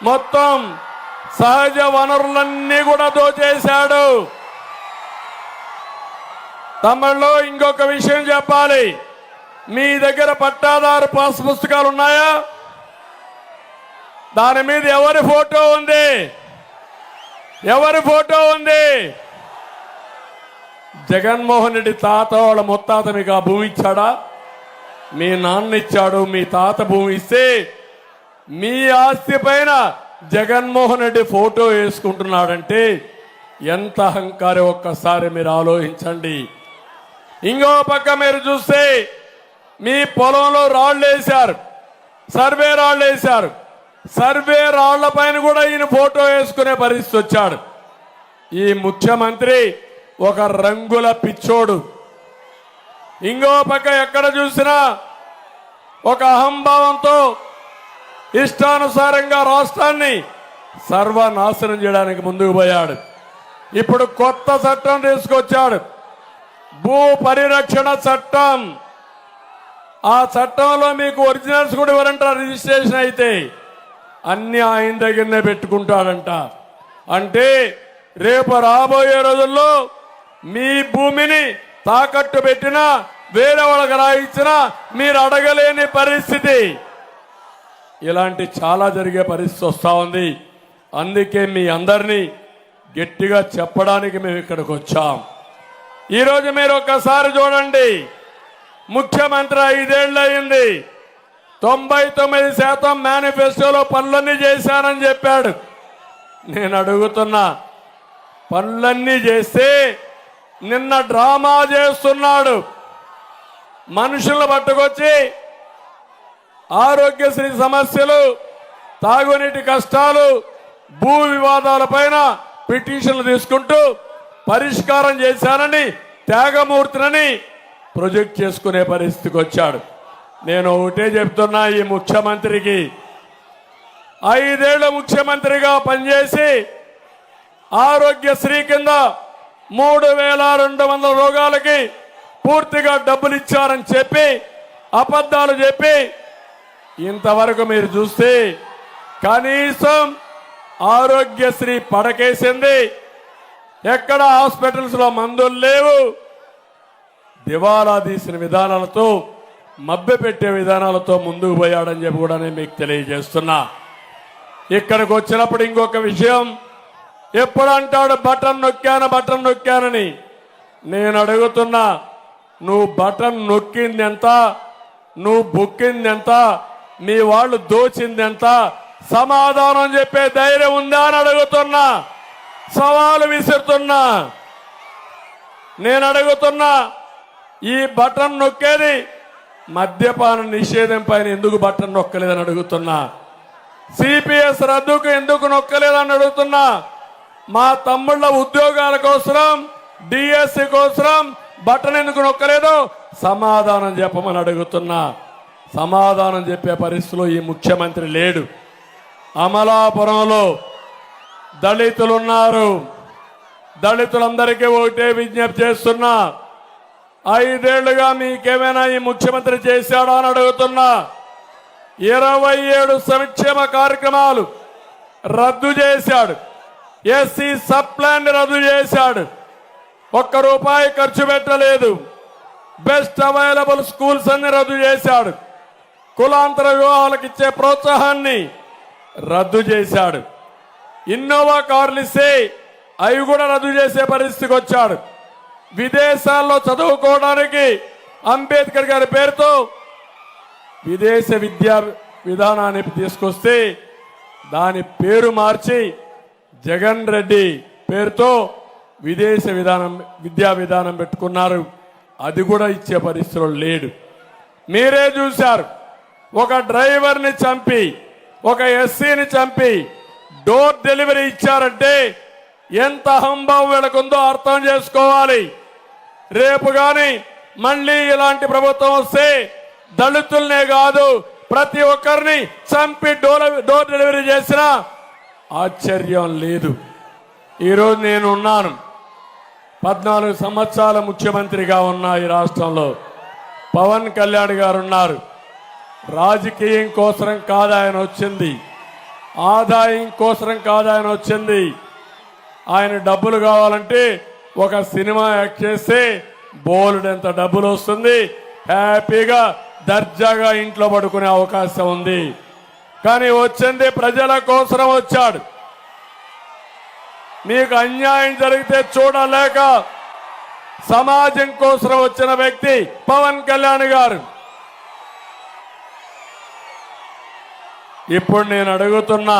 మొత్తం సహజ వనరులన్నీ కూడా దోచేశాడు. తమిళలో ఇంకొక విషయం చెప్పాలి. మీ దగ్గర పట్టాదారు పాస్ పుస్తకాలు ఉన్నాయా? దాని మీద ఎవరి ఫోటో ఉంది? ఎవరి ఫోటో ఉంది? జగన్మోహన్ రెడ్డి తాత వాళ్ళ ముత్తాత మీకు ఆ భూమి ఇచ్చాడా? మీ నాన్న ఇచ్చాడు. మీ తాత భూమి ఇస్తే మీ ఆస్తి పైన జగన్మోహన్ రెడ్డి ఫోటో వేసుకుంటున్నాడంటే ఎంత అహంకారం ఒక్కసారి మీరు ఆలోచించండి. ఇంకో పక్క మీరు చూస్తే మీ పొలంలో రాళ్లు వేశారు, సర్వే రాళ్లు వేశారు. సర్వే రాళ్ల పైన కూడా ఈయన ఫోటో వేసుకునే పరిస్థితి వచ్చాడు. ఈ ముఖ్యమంత్రి ఒక రంగుల పిచ్చోడు. ఇంకో పక్క ఎక్కడ చూసినా ఒక అహంభావంతో ఇష్టానుసారంగా రాష్ట్రాన్ని సర్వనాశనం చేయడానికి ముందుకు పోయాడు. ఇప్పుడు కొత్త చట్టం తీసుకొచ్చాడు, భూ పరిరక్షణ చట్టం. ఆ చట్టంలో మీకు ఒరిజినల్స్ కూడా ఎవరంటారు? రిజిస్ట్రేషన్ అయితే అన్ని ఆయన దగ్గరనే పెట్టుకుంటాడంట. అంటే రేపు రాబోయే రోజుల్లో మీ భూమిని తాకట్టు పెట్టినా వేరే వాళ్ళకి రాయించినా మీరు అడగలేని పరిస్థితి. ఇలాంటి చాలా జరిగే పరిస్థితి వస్తూ ఉంది. అందుకే మీ అందరినీ గట్టిగా చెప్పడానికి మేము ఇక్కడికి వచ్చాం. ఈరోజు మీరు ఒక్కసారి చూడండి, ముఖ్యమంత్రి 5 ఏళ్ళు అయింది. 99% మేనిఫెస్టోలో పనులన్నీ చేశానని చెప్పాడు. నేను అడుగుతున్నా, పనులన్నీ చేస్తే నిన్న డ్రామా చేస్తున్నాడు. మనుషులను పట్టుకొచ్చి ఆరోగ్యశ్రీ సమస్యలు, తాగునీటి కష్టాలు, భూ వివాదాల పైన పిటిషన్లు తీసుకుంటూ పరిష్కారం చేశానని త్యాగమూర్తిని ప్రొజెక్ట్ చేసుకునే పరిస్థితికి వచ్చాడు. నేను ఒకటే చెప్తున్నా, ఈ ముఖ్యమంత్రికి 5 ఏళ్ల ముఖ్యమంత్రిగా పనిచేసి ఆరోగ్యశ్రీ కింద 3200 రోగాలకి పూర్తిగా డబ్బులు ఇచ్చారని చెప్పి అబద్ధాలు చెప్పి ఇంతవరకు మీరు చూస్తే కనీసం ఆరోగ్యశ్రీ పడకేసింది. ఎక్కడ హాస్పిటల్స్ లో మందులు లేవు. దివాలా తీసిన విధానాలతో, మభ్యపెట్టే విధానాలతో ముందుకు పోయాడని చెప్పి కూడా నేను మీకు తెలియజేస్తున్నా. ఇక్కడికి వచ్చినప్పుడు ఇంకొక విషయం, ఎప్పుడు అంటాడు బటన్ నొక్కానని. నేను అడుగుతున్నా, నువ్వు బటన్ నొక్కింది ఎంత? నువ్వు బొక్కింది ఎంత? మీ వాళ్ళు దోచింది ఎంత? సమాధానం చెప్పే ధైర్యం ఉందా అని అడుగుతున్నా. సవాలు విసురుతున్నా. నేను అడుగుతున్నా, ఈ బటన్ నొక్కేది మద్యపాన నిషేధం పైన ఎందుకు బటన్ నొక్కలేదని అడుగుతున్నా. సిపిఎస్ రద్దుకు ఎందుకు నొక్కలేదని అడుగుతున్నా. మా తమ్ముళ్ళ ఉద్యోగాల కోసం, డిఎస్సి కోసం బటన్ ఎందుకు నొక్కలేదో సమాధానం చెప్పమని అడుగుతున్నా. సమాధానం చెప్పే పరిస్థితిలో ఈ ముఖ్యమంత్రి లేడు. అమలాపురంలో దళితులున్నారు. దళితులందరికీ ఒకటే విజ్ఞప్తి చేస్తున్నా, 5 ఏళ్లుగా మీకేమైనా ఈ ముఖ్యమంత్రి చేశాడా అని అడుగుతున్నా. 27 సంక్షేమ కార్యక్రమాలు రద్దు చేశాడు. ఎస్సీ సబ్ ప్లాన్ రద్దు చేశాడు. ₹1 ఖర్చు పెట్టలేదు. బెస్ట్ అవైలబుల్ స్కూల్స్ అన్ని రద్దు చేశాడు. కులాంతర వివాహాలకు ఇచ్చే ప్రోత్సాహాన్ని రద్దు చేశాడు. ఇన్నోవా కార్లు ఇస్తే అవి కూడా రద్దు చేసే పరిస్థితికి వచ్చాడు. విదేశాల్లో చదువుకోవడానికి అంబేద్కర్ గారి పేరుతో విదేశ విద్యా విధానాన్ని తీసుకొస్తే దాని పేరు మార్చి జగన్ రెడ్డి పేరుతో విదేశ విద్యా విధానం పెట్టుకున్నారు. అది కూడా ఇచ్చే పరిస్థితిలో లేడు. మీరే చూశారు, ఒక డ్రైవర్ని చంపి, ఒక ఎస్సీని చంపి డోర్ డెలివరీ ఇచ్చారంటే ఎంత అహంభావం వీళ్ళకుందో అర్థం చేసుకోవాలి. రేపు గాని మళ్ళీ ఇలాంటి ప్రభుత్వం వస్తే దళితుల్నే కాదు ప్రతి ఒక్కరిని చంపి డోర్ డెలివరీ చేసిన ఆశ్చర్యం లేదు. ఈరోజు నేను ఉన్నాను, 14 సంవత్సరాల ముఖ్యమంత్రిగా ఉన్న ఈ రాష్ట్రంలో. పవన్ కళ్యాణ్ గారు ఉన్నారు. రాజకీయం కోసం కాదు ఆయన వచ్చింది, ఆదాయం కోసం కాదు ఆయన వచ్చింది. ఆయన డబ్బులు కావాలంటే ఒక సినిమా యాక్ట్ చేస్తే బోల్డెంత డబ్బులు వస్తుంది, హ్యాపీగా దర్జాగా ఇంట్లో పడుకునే అవకాశం ఉంది. కానీ వచ్చింది ప్రజల కోసం వచ్చాడు. మీకు అన్యాయం జరిగితే చూడలేక సమాజం కోసం వచ్చిన వ్యక్తి పవన్ కళ్యాణ్ గారు. ఇప్పుడు నేను అడుగుతున్నా,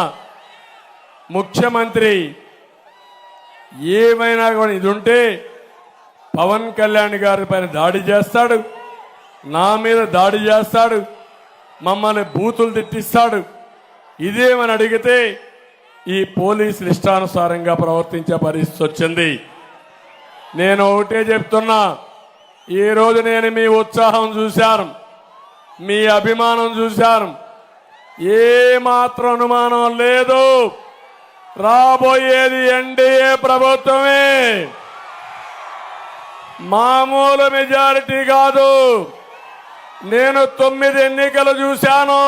ముఖ్యమంత్రి ఏమైనా కూడా ఇది ఉంటే పవన్ కళ్యాణ్ గారి పైన దాడి చేస్తాడు, నా మీద దాడి చేస్తాడు, మమ్మల్ని బూతులు తిట్టిస్తాడు. ఇదేమని అడిగితే ఈ పోలీసులు ఇష్టానుసారంగా ప్రవర్తించే పరిస్థితి వచ్చింది. నేను ఒకటే చెప్తున్నా, ఈరోజు నేను మీ ఉత్సాహం చూశాను, మీ అభిమానం చూశాను. ఏ మాత్రం అనుమానం లేదు, రాబోయేది ఎన్డీఏ ప్రభుత్వమే. మామూలు మెజారిటీ కాదు. నేను 9 ఎన్నికలు చూశాను,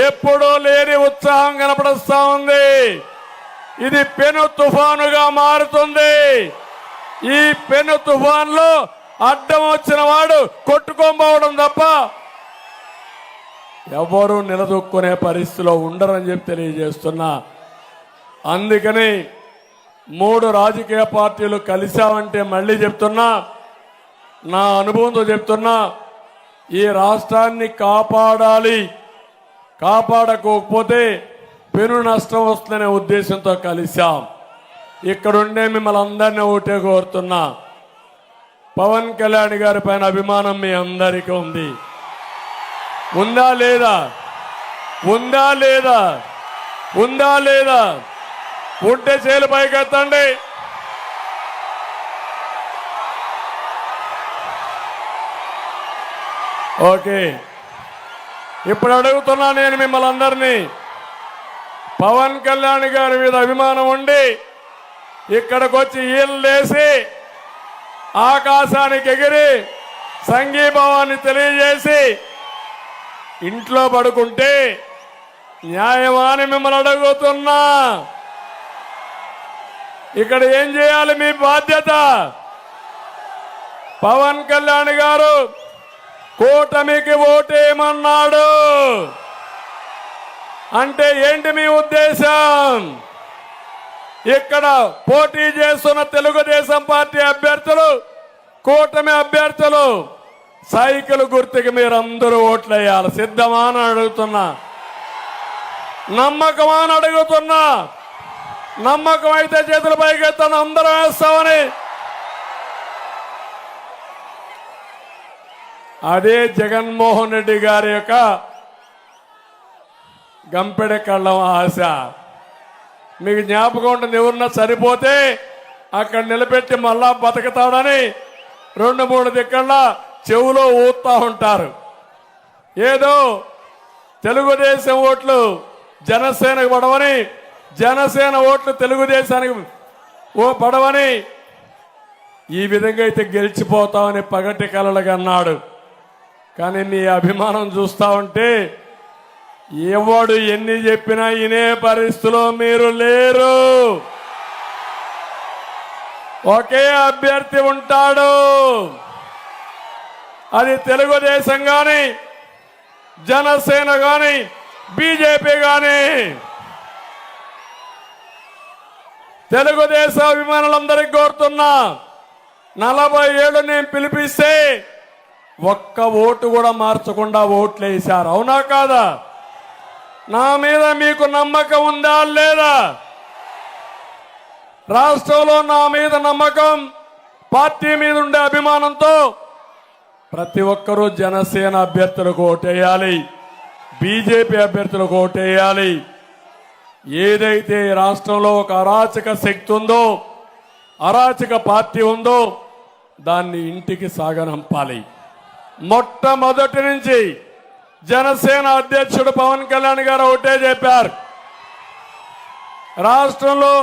ఎప్పుడూ లేని ఉత్సాహం కనపడుస్తా ఉంది. ఇది పెను తుఫానుగా మారుతుంది. ఈ పెను తుఫాన్లో అడ్డం వచ్చిన వాడు కొట్టుకోబోవడం తప్ప ఎవరు నిలదొక్కునే పరిస్థితిలో ఉండరని చెప్పి తెలియజేస్తున్నా. అందుకని 3 రాజకీయ పార్టీలు కలిశామంటే మళ్ళీ చెప్తున్నా, నా అనుభవంతో చెప్తున్నా, ఈ రాష్ట్రాన్ని కాపాడాలి, కాపాడకపోతే పెను నష్టం వస్తుందనే ఉద్దేశంతో కలిశాం. ఇక్కడుండే మిమ్మల్ని అందరినీ ఒకటే కోరుతున్నా, పవన్ కళ్యాణ్ గారి పైన అభిమానం మీ అందరికీ ఉంది. ఉందా లేదా? ఉందా లేదా? ఉందా లేదా? ఉంటే చేలు పైకెత్తండి. ఓకే, ఇప్పుడు అడుగుతున్నా నేను మిమ్మల్ని అందరినీ, పవన్ కళ్యాణ్ గారి మీద అభిమానం ఉండి ఇక్కడికి వచ్చి ఈళ్ళేసి ఆకాశానికి ఎగిరి సంఘీభావాన్ని తెలియజేసి ఇంట్లో పడుకుంటే న్యాయమాని మిమ్మల్ని అడుగుతున్నా. ఇక్కడ ఏం చేయాలి? మీ బాధ్యత. పవన్ కళ్యాణ్ గారు కూటమికి ఓటేయమన్నాడు అంటే ఏంటి మీ ఉద్దేశం? ఇక్కడ పోటీ చేస్తున్న తెలుగుదేశం పార్టీ అభ్యర్థులు, కూటమి అభ్యర్థులు సైకిల్ గుర్తుకి మీరందరూ ఓట్లేయాలి. సిద్ధమా అని అడుగుతున్నా, నమ్మకమా అని అడుగుతున్నా. నమ్మకం అయితే చేతుల పైకెత్తాను, అందరం వేస్తామని. అదే జగన్మోహన్ రెడ్డి గారి యొక్క గంపెడ కళ్ళం ఆశ. మీకు జ్ఞాపకం ఉంటుంది, ఎవరన్నా సరిపోతే అక్కడ నిలబెట్టి మళ్ళా బతుకుతాడని 2-3 దిక్కల్లా చెవులో ఊతా ఉంటారు. ఏదో తెలుగుదేశం ఓట్లు జనసేనకు పడవని, జనసేన ఓట్లు తెలుగుదేశానికి పడవని, ఈ విధంగా అయితే గెలిచిపోతామని పగటి కలలుగా అన్నాడు. కానీ మీ అభిమానం చూస్తా ఉంటే ఎవడు ఎన్ని చెప్పినా ఇనే పరిస్థితిలో మీరు లేరు. ఒకే అభ్యర్థి ఉంటాడు, అది తెలుగుదేశం గాని, జనసేన గాని, బీజేపీ గాని. తెలుగుదేశం అభిమానులందరికీ కోరుతున్నా, 40 ఏళ్ళు నేను పిలిపిస్తే ఒక్క ఓటు కూడా మార్చకుండా ఓట్లు వేశారు. అవునా కాదా? నా మీద మీకు నమ్మకం ఉందా లేదా? రాష్ట్రంలో నా మీద నమ్మకం, పార్టీ మీద ఉండే అభిమానంతో ప్రతి ఒక్కరూ జనసేన అభ్యర్థులకు ఓటేయాలి, బీజేపీ అభ్యర్థులకు ఓటేయాలి. ఏదైతే రాష్ట్రంలో ఒక అరాచక శక్తి ఉందో, అరాచక పార్టీ ఉందో, దాన్ని ఇంటికి సాగనంపాలి. మొట్టమొదటి నుంచి జనసేన అధ్యక్షుడు పవన్ కళ్యాణ్ గారు ఒకటే చెప్పారు, రాష్ట్రంలో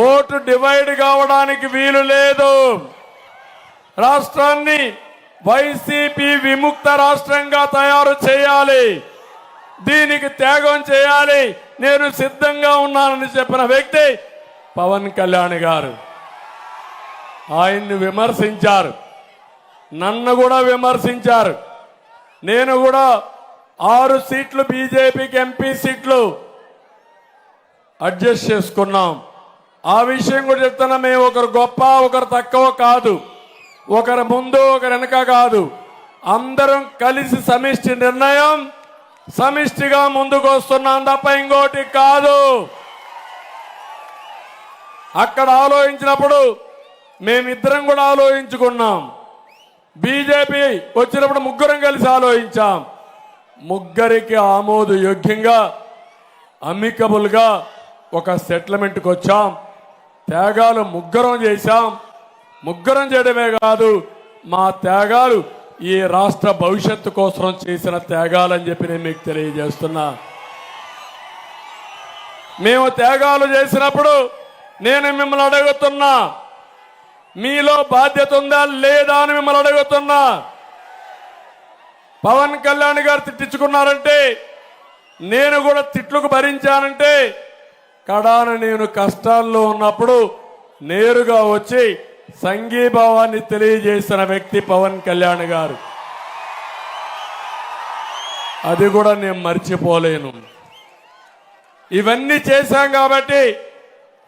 ఓటు డివైడ్ కావడానికి వీలు లేదు. రాష్ట్రాన్ని వైసీపీ విముక్త రాష్ట్రంగా తయారు చేయాలి, దీనికి త్యాగం చేయాలి, నేను సిద్ధంగా ఉన్నానని చెప్పిన వ్యక్తి పవన్ కళ్యాణ్ గారు. ఆయన్ని విమర్శించారు, నన్ను కూడా విమర్శించారు. నేను కూడా 6 సీట్లు బీజేపీకి ఎంపీ సీట్లు అడ్జస్ట్ చేసుకున్నాం. ఆ విషయం కూడా చెప్తున్నా, మేము ఒకరు గొప్ప ఒకరు తక్కువ కాదు, ఒకరు ముందు ఒకరు వెనక కాదు, అందరం కలిసి సమిష్టి నిర్ణయం సమిష్టిగా ముందుకు వస్తున్నాం తప్ప ఇంకోటి కాదు. అక్కడ ఆలోచించినప్పుడు మేమిద్దరం కూడా ఆలోచించుకున్నాం. బీజేపీ వచ్చినప్పుడు ముగ్గురం కలిసి ఆలోచించాం. ముగ్గురికి ఆమోదయోగ్యంగా అమికబుల్గా ఒక సెటిల్మెంట్కి వచ్చాం. త్యాగాలు ముగ్గురం చేశాం. ముగ్గురం చేయడమే కాదు, మా త్యాగాలు ఈ రాష్ట్ర భవిష్యత్తు కోసం చేసిన త్యాగాలని చెప్పి నేను మీకు తెలియజేస్తున్నా. మేము త్యాగాలు చేసినప్పుడు నేను మిమ్మల్ని అడుగుతున్నా, మీలో బాధ్యత ఉందా లేదా అని మిమ్మల్ని అడుగుతున్నా. పవన్ కళ్యాణ్ గారు తిట్టించుకున్నారంటే, నేను కూడా తిట్లకు భరించానంటే, కడాన నేను కష్టాల్లో ఉన్నప్పుడు నేరుగా వచ్చి సంఘీభావాన్ని తెలియజేసిన వ్యక్తి పవన్ కళ్యాణ్ గారు. అది కూడా నేను మర్చిపోలేను. ఇవన్నీ చేశాం కాబట్టి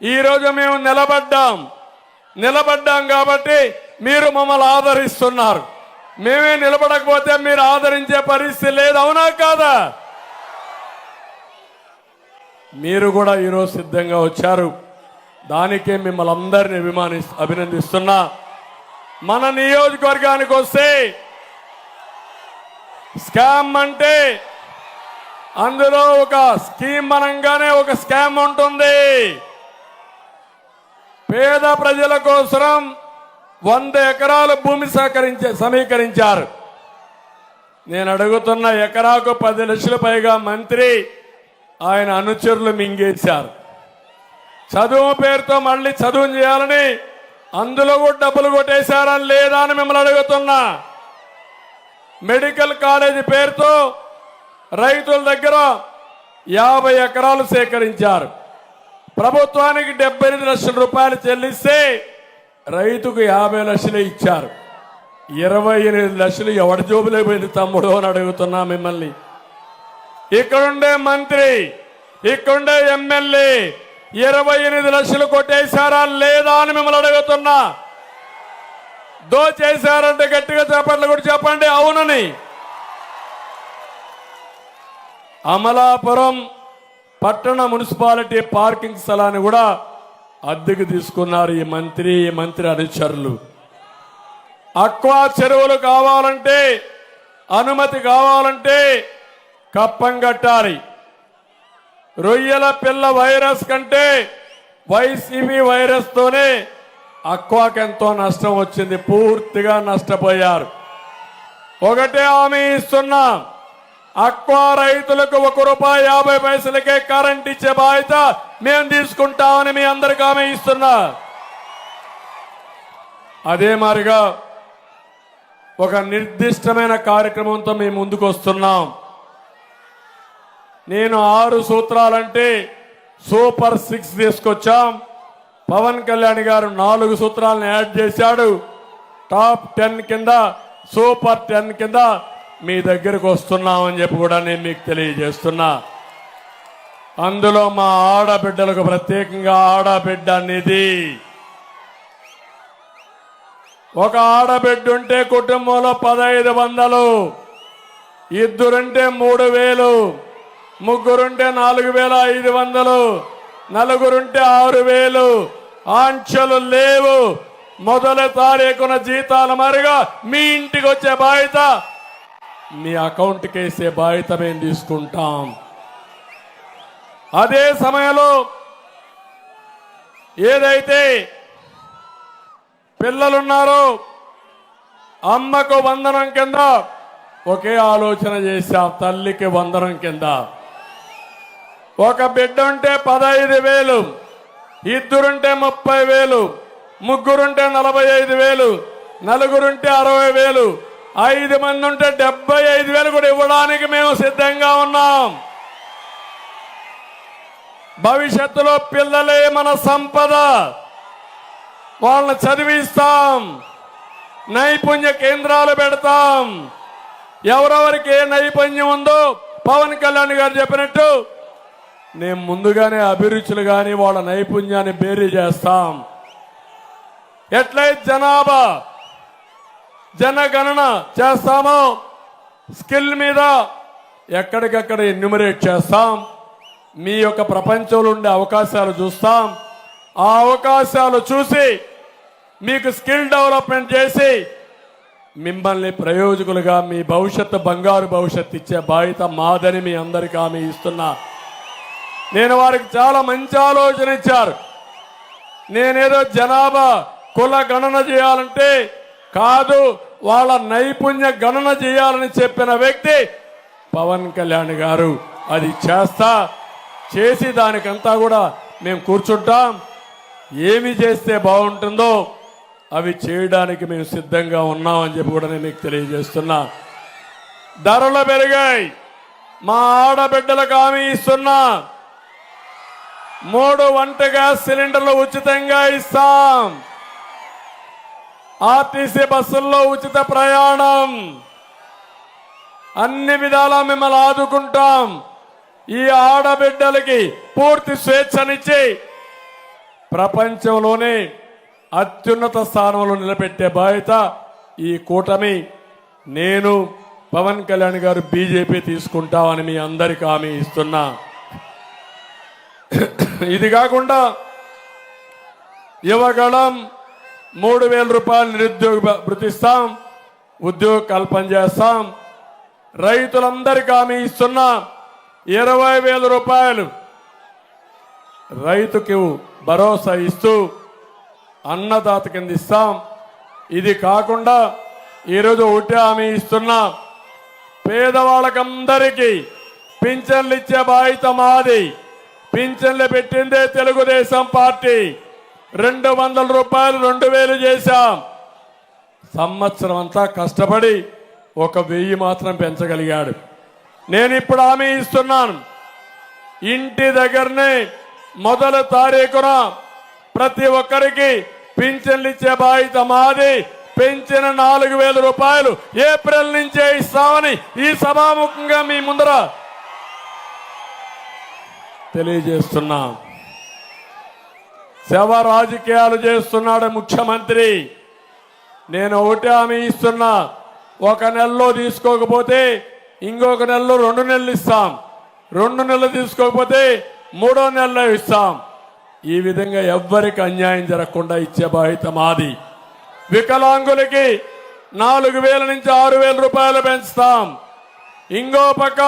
ఈరోజు మేము నిలబడ్డాం కాబట్టి మీరు మమ్మల్ని ఆదరిస్తున్నారు. మేమే నిలబడకపోతే మీరు ఆదరించే పరిస్థితి లేదు, అవునా కాదా? మీరు కూడా ఈరోజు సిద్ధంగా వచ్చారు, దానికే మిమ్మల్ని అందరినీ అభినందిస్తున్నా. మన నియోజకవర్గానికి వస్తే స్కామ్ అంటే అందులో ఒక స్కీమ్ అనంగానే ఒక స్కామ్ ఉంటుంది. పేద ప్రజల కోసం 100 ఎకరాల భూమి సమీకరించారు. నేను అడుగుతున్న ఎకరాకు 10 లక్షల పైగా మంత్రి ఆయన అనుచరులు మింగేశారు. చదువు పేరుతో మళ్ళీ చదువు చేయాలని అందులో కూడా డబ్బులు కొట్టేశారని లేదా అని మిమ్మల్ని అడుగుతున్నా. మెడికల్ కాలేజీ పేరుతో రైతుల దగ్గర 50 ఎకరాలు సేకరించారు. ప్రభుత్వానికి 78 లక్షల రూపాయలు చెల్లిస్తే రైతుకు 50 లక్షలే ఇచ్చారు. 28 లక్షలు ఎవడి జోబులే పోయింది తమ్ముడు అని అడుగుతున్నా మిమ్మల్ని. ఇక్కడుండే మంత్రి, ఇక్కడుండే ఎమ్మెల్యే 28 లక్షలు కొట్టేశారా లేదా అని మిమ్మల్ని అడుగుతున్నా. దోచేశారంటే గట్టిగా చెప్పండి కూడా చెప్పండి అవునని. అమలాపురం పట్టణ మున్సిపాలిటీ పార్కింగ్ స్థలాన్ని కూడా అద్దెకు తీసుకున్నారు ఈ మంత్రి అనుచరులు. అక్వా చెరువులు కావాలంటే, అనుమతి కావాలంటే కప్పం కట్టాలి. రొయ్యల పిల్ల వైరస్ కంటే వైసీపీ వైరస్ తోనే అక్వాకి ఎంతో నష్టం వచ్చింది, పూర్తిగా నష్టపోయారు. ఒకటే హామీ ఇస్తున్నా, అక్వా రైతులకు ₹1.50 కరెంట్ ఇచ్చే బాధ్యత మేము తీసుకుంటామని మీ అందరికీ హామీ ఇస్తున్నా. అదే మాదిరిగా ఒక నిర్దిష్టమైన కార్యక్రమంతో మేము ముందుకు వస్తున్నాం. నేను 6 సూత్రాలంటే సూపర్ 6 తీసుకొచ్చాం. పవన్ కళ్యాణ్ గారు 4 సూత్రాలను యాడ్ చేశాడు. టాప్ 10 కింద, సూపర్ 10 కింద మీ దగ్గరకు వస్తున్నామని చెప్పి కూడా నేను మీకు తెలియజేస్తున్నా. అందులో మా ఆడబిడ్డలకు ప్రత్యేకంగా ఆడబిడ్డ నిధి. ఒక ఆడబిడ్డ ఉంటే కుటుంబంలో 1500, ఇద్దరుంటే 3000, ముగ్గురుంటే 4500, నలుగురుంటే 6000. ఆంక్షలు లేవు. మొదటి తారీఖున జీతాల మరుగా మీ ఇంటికి వచ్చే బాధ్యత, మీ అకౌంట్కి వేసే బాధ్యత మేము తీసుకుంటాం. అదే సమయంలో ఏదైతే పిల్లలున్నారో అమ్మకు వందనం కింద ఒకే ఆలోచన చేశాం, తల్లికి వందనం కింద. ఒక బిడ్డ ఉంటే 15,000, ఇద్దరుంటే 30,000, ముగ్గురుంటే 45,000, నలుగురుంటే 60,000, 5 మంది ఉంటే 75,000 కూడా ఇవ్వడానికి మేము సిద్ధంగా ఉన్నాం. భవిష్యత్తులో పిల్లలే మన సంపద, వాళ్ళని చదివిస్తాం, నైపుణ్య కేంద్రాలు పెడతాం. ఎవరెవరికి ఏ నైపుణ్యం ఉందో పవన్ కళ్యాణ్ గారు చెప్పినట్టు నేను ముందుగానే అభిరుచులు కానీ వాళ్ళ నైపుణ్యాన్ని బేరీ చేస్తాం. ఎట్లయితే జనగణన చేస్తామో స్కిల్ మీద ఎక్కడికక్కడ ఎన్యూమరేట్ చేస్తాం. మీ యొక్క ప్రపంచంలో ఉండే అవకాశాలు చూస్తాం. ఆ అవకాశాలు చూసి మీకు స్కిల్ డెవలప్మెంట్ చేసి మిమ్మల్ని ప్రయోజకులుగా మీ భవిష్యత్తు బంగారు భవిష్యత్తు ఇచ్చే బాధ్యత మాదని మీ అందరికీ హామీ ఇస్తున్నా. నేను వారికి చాలా మంచి ఆలోచన ఇచ్చారు. నేనేదో జనాభా కుల గణన చేయాలంటే కాదు, వాళ్ళ నైపుణ్య గణన చేయాలని చెప్పిన వ్యక్తి పవన్ కళ్యాణ్ గారు. అది చేసి దానికంతా కూడా మేము కూర్చుంటాం. ఏమి చేస్తే బాగుంటుందో అవి చేయడానికి మేము సిద్ధంగా ఉన్నామని చెప్పి కూడా నేను మీకు తెలియజేస్తున్నా. ధరలు పెరిగాయి, మా ఆడబిడ్డలకు హామీ ఇస్తున్నా. 3 వంట గ్యాస్ సిలిండర్లు ఉచితంగా ఇస్తాం. ఆర్టీసీ బస్సుల్లో ఉచిత ప్రయాణం, అన్ని విధాలా మిమ్మల్ని ఆదుకుంటాం. ఈ ఆడబిడ్డలకి పూర్తి స్వేచ్ఛనిచ్చి ప్రపంచంలోనే అత్యున్నత స్థానంలో నిలబెట్టే బాధ్యత ఈ కూటమి, నేను, పవన్ కళ్యాణ్ గారు, బీజేపీ తీసుకుంటామని మీ అందరికీ హామీ ఇస్తున్నా. ఇది కాకుండా యువగళం 3,000 రూపాయలు నిరుద్యోగ భృతిస్తాం, ఉద్యోగ కల్పన చేస్తాం. రైతులందరికీ హామీ ఇస్తున్నా. 20,000 రూపాయలు రైతుకు భరోసా ఇస్తూ అన్నదాత కింద ఇస్తాం. ఇది కాకుండా ఈరోజు ఒకటి హామీ ఇస్తున్నా. పేదవాళ్ళకందరికీ పింఛన్లు ఇచ్చే బాధ్యత మాది. పింఛన్లు పెట్టిందే తెలుగుదేశం పార్టీ. 200 రూపాయలు 2,000 చేశాం. సంవత్సరం అంతా కష్టపడి 1,000 మాత్రం పెంచగలిగాడు. నేను ఇప్పుడు హామీ ఇస్తున్నాను. ఇంటి దగ్గరనే మొదటి తారీఖున ప్రతి ఒక్కరికి పింఛన్లు ఇచ్చే బాధ్యత మాది. పెంచిన 4,000 రూపాయలు ఏప్రిల్ నుంచే ఇస్తామని ఈ సభాముఖంగా మీ ముందర తెలియజేస్తున్నా. శవ రాజకీయాలు చేస్తున్నాడు ముఖ్యమంత్రి. నేను ఒకటి హామీ ఇస్తున్నా. 1 నెలలో తీసుకోకపోతే ఇంకొక నెలలో 2 నెలలు ఇస్తాం. 2 నెలలు తీసుకోకపోతే 3వ నెలలో ఇస్తాం. ఈ విధంగా ఎవ్వరికి అన్యాయం జరగకుండా ఇచ్చే బాధ్యత మాది. వికలాంగులకి 4,000 నుంచి 6,000 రూపాయలు పెంచుతాం. ఇంకో పక్క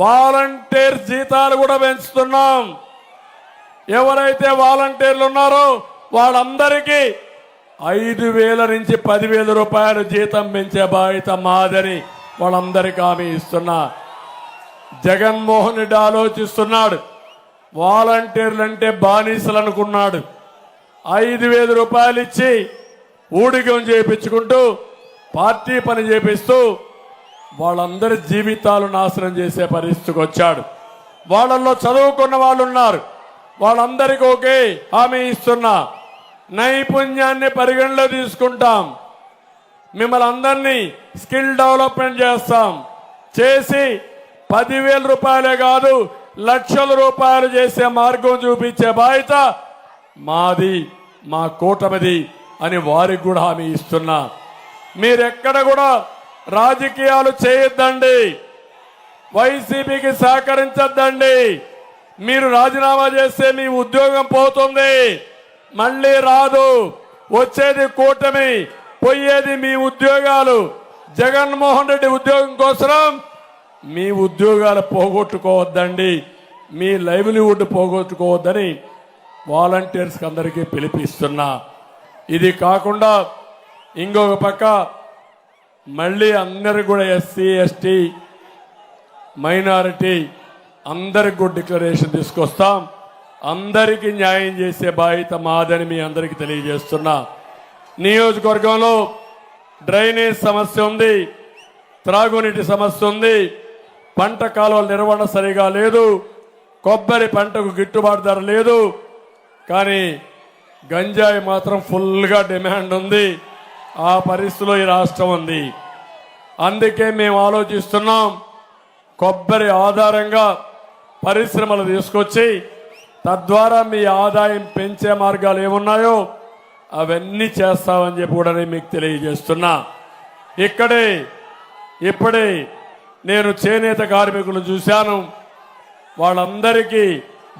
వాలంటీర్ జీతాలు కూడా పెంచుతున్నాం. ఎవరైతే వాలంటీర్లు ఉన్నారో వాళ్ళందరికీ 5,000 నుంచి 10,000 రూపాయలు జీతం పెంచే బాధ్యత మాదని వాళ్ళందరికీ హామీ ఇస్తున్నా. జగన్మోహన్ రెడ్డి ఆలోచిస్తున్నాడు. వాలంటీర్లు అంటే బానిసలు అనుకున్నాడు. 5,000 రూపాయలు ఇచ్చి ఊడిగం చేయించుకుంటూ పార్టీ పని చేపిస్తూ వాళ్ళందరి జీవితాలు నాశనం చేసే పరిస్థితికి వచ్చాడు. వాళ్ళల్లో చదువుకున్న వాళ్ళు ఉన్నారు. వాళ్ళందరికీ ఒకే హామీ ఇస్తున్నా. నైపుణ్యాన్ని పరిగణలో తీసుకుంటాం. మిమ్మల్ని అందరినీ స్కిల్ డెవలప్మెంట్ చేస్తాం. చేసి 10,000 రూపాయలే కాదు, లక్షల రూపాయలు చేసే మార్గం చూపించే బాధ్యత మాది, మా కూటమిది అని వారికి కూడా హామీ ఇస్తున్నా. మీరెక్కడ కూడా రాజకీయాలు చేయొద్దండి, వైసీపీకి సహకరించొద్దండి. మీరు రాజీనామా చేస్తే మీ ఉద్యోగం పోతుంది, మళ్ళీ రాదు. వచ్చేది కూటమి, పోయేది మీ ఉద్యోగాలు. జగన్మోహన్ రెడ్డి ఉద్యోగం కోసం మీ ఉద్యోగాలు పోగొట్టుకోవద్దండి, మీ లైవ్లీవుడ్ పోగొట్టుకోవద్దని వాలంటీర్స్కి అందరికీ పిలిపిస్తున్నా. ఇది కాకుండా ఇంకొక పక్క మళ్ళీ అందరు కూడా ఎస్సీ ఎస్టీ మైనారిటీ అందరికి కూడా డిక్లరేషన్ తీసుకొస్తాం. అందరికీ న్యాయం చేసే బాధ్యత మాదని మీ అందరికీ తెలియజేస్తున్నా. నియోజకవర్గంలో డ్రైనేజ్ సమస్య ఉంది, త్రాగునీటి సమస్య ఉంది, పంట కాలువల నిర్వహణ సరిగా లేదు, కొబ్బరి పంటకు గిట్టుబాటు ధర లేదు. కానీ గంజాయి మాత్రం ఫుల్గా డిమాండ్ ఉంది. ఆ పరిస్థితిలో ఈ రాష్ట్రం ఉంది. అందుకే మేము ఆలోచిస్తున్నాం, కొబ్బరి ఆధారంగా పరిశ్రమలు తీసుకొచ్చి తద్వారా మీ ఆదాయం పెంచే మార్గాలు ఏమున్నాయో అవన్నీ చేస్తామని చెప్పి కూడా నేను మీకు తెలియజేస్తున్నా. ఇప్పుడే నేను చేనేత కార్మికులు చూశాను, వాళ్ళందరికీ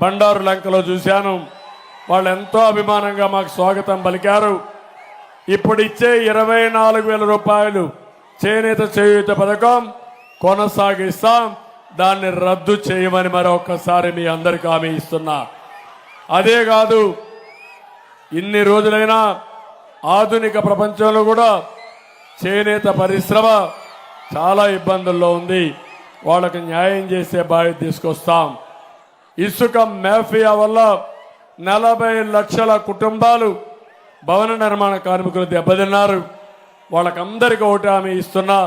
బండారు లంకలో చూశాను. వాళ్ళు ఎంతో అభిమానంగా మాకు స్వాగతం పలికారు. ఇప్పుడు ఇచ్చే 24,000 రూపాయలు చేనేత చేయూత పథకం కొనసాగిస్తాం, దాన్ని రద్దు చేయమని మరొకసారి మీ అందరికీ హామీ ఇస్తున్నా. అదే కాదు, ఇన్ని రోజులైనా ఆధునిక ప్రపంచంలో కూడా చేనేత పరిశ్రమ చాలా ఇబ్బందుల్లో ఉంది. వాళ్ళకి న్యాయం చేసే బాధ్యత తీసుకొస్తాం. ఇసుక మాఫియా వల్ల 40 లక్షల కుటుంబాలు భవన నిర్మాణ కార్మికులు దెబ్బతిన్నారు. వాళ్ళకందరికీ ఒకటి హామీ ఇస్తున్నా,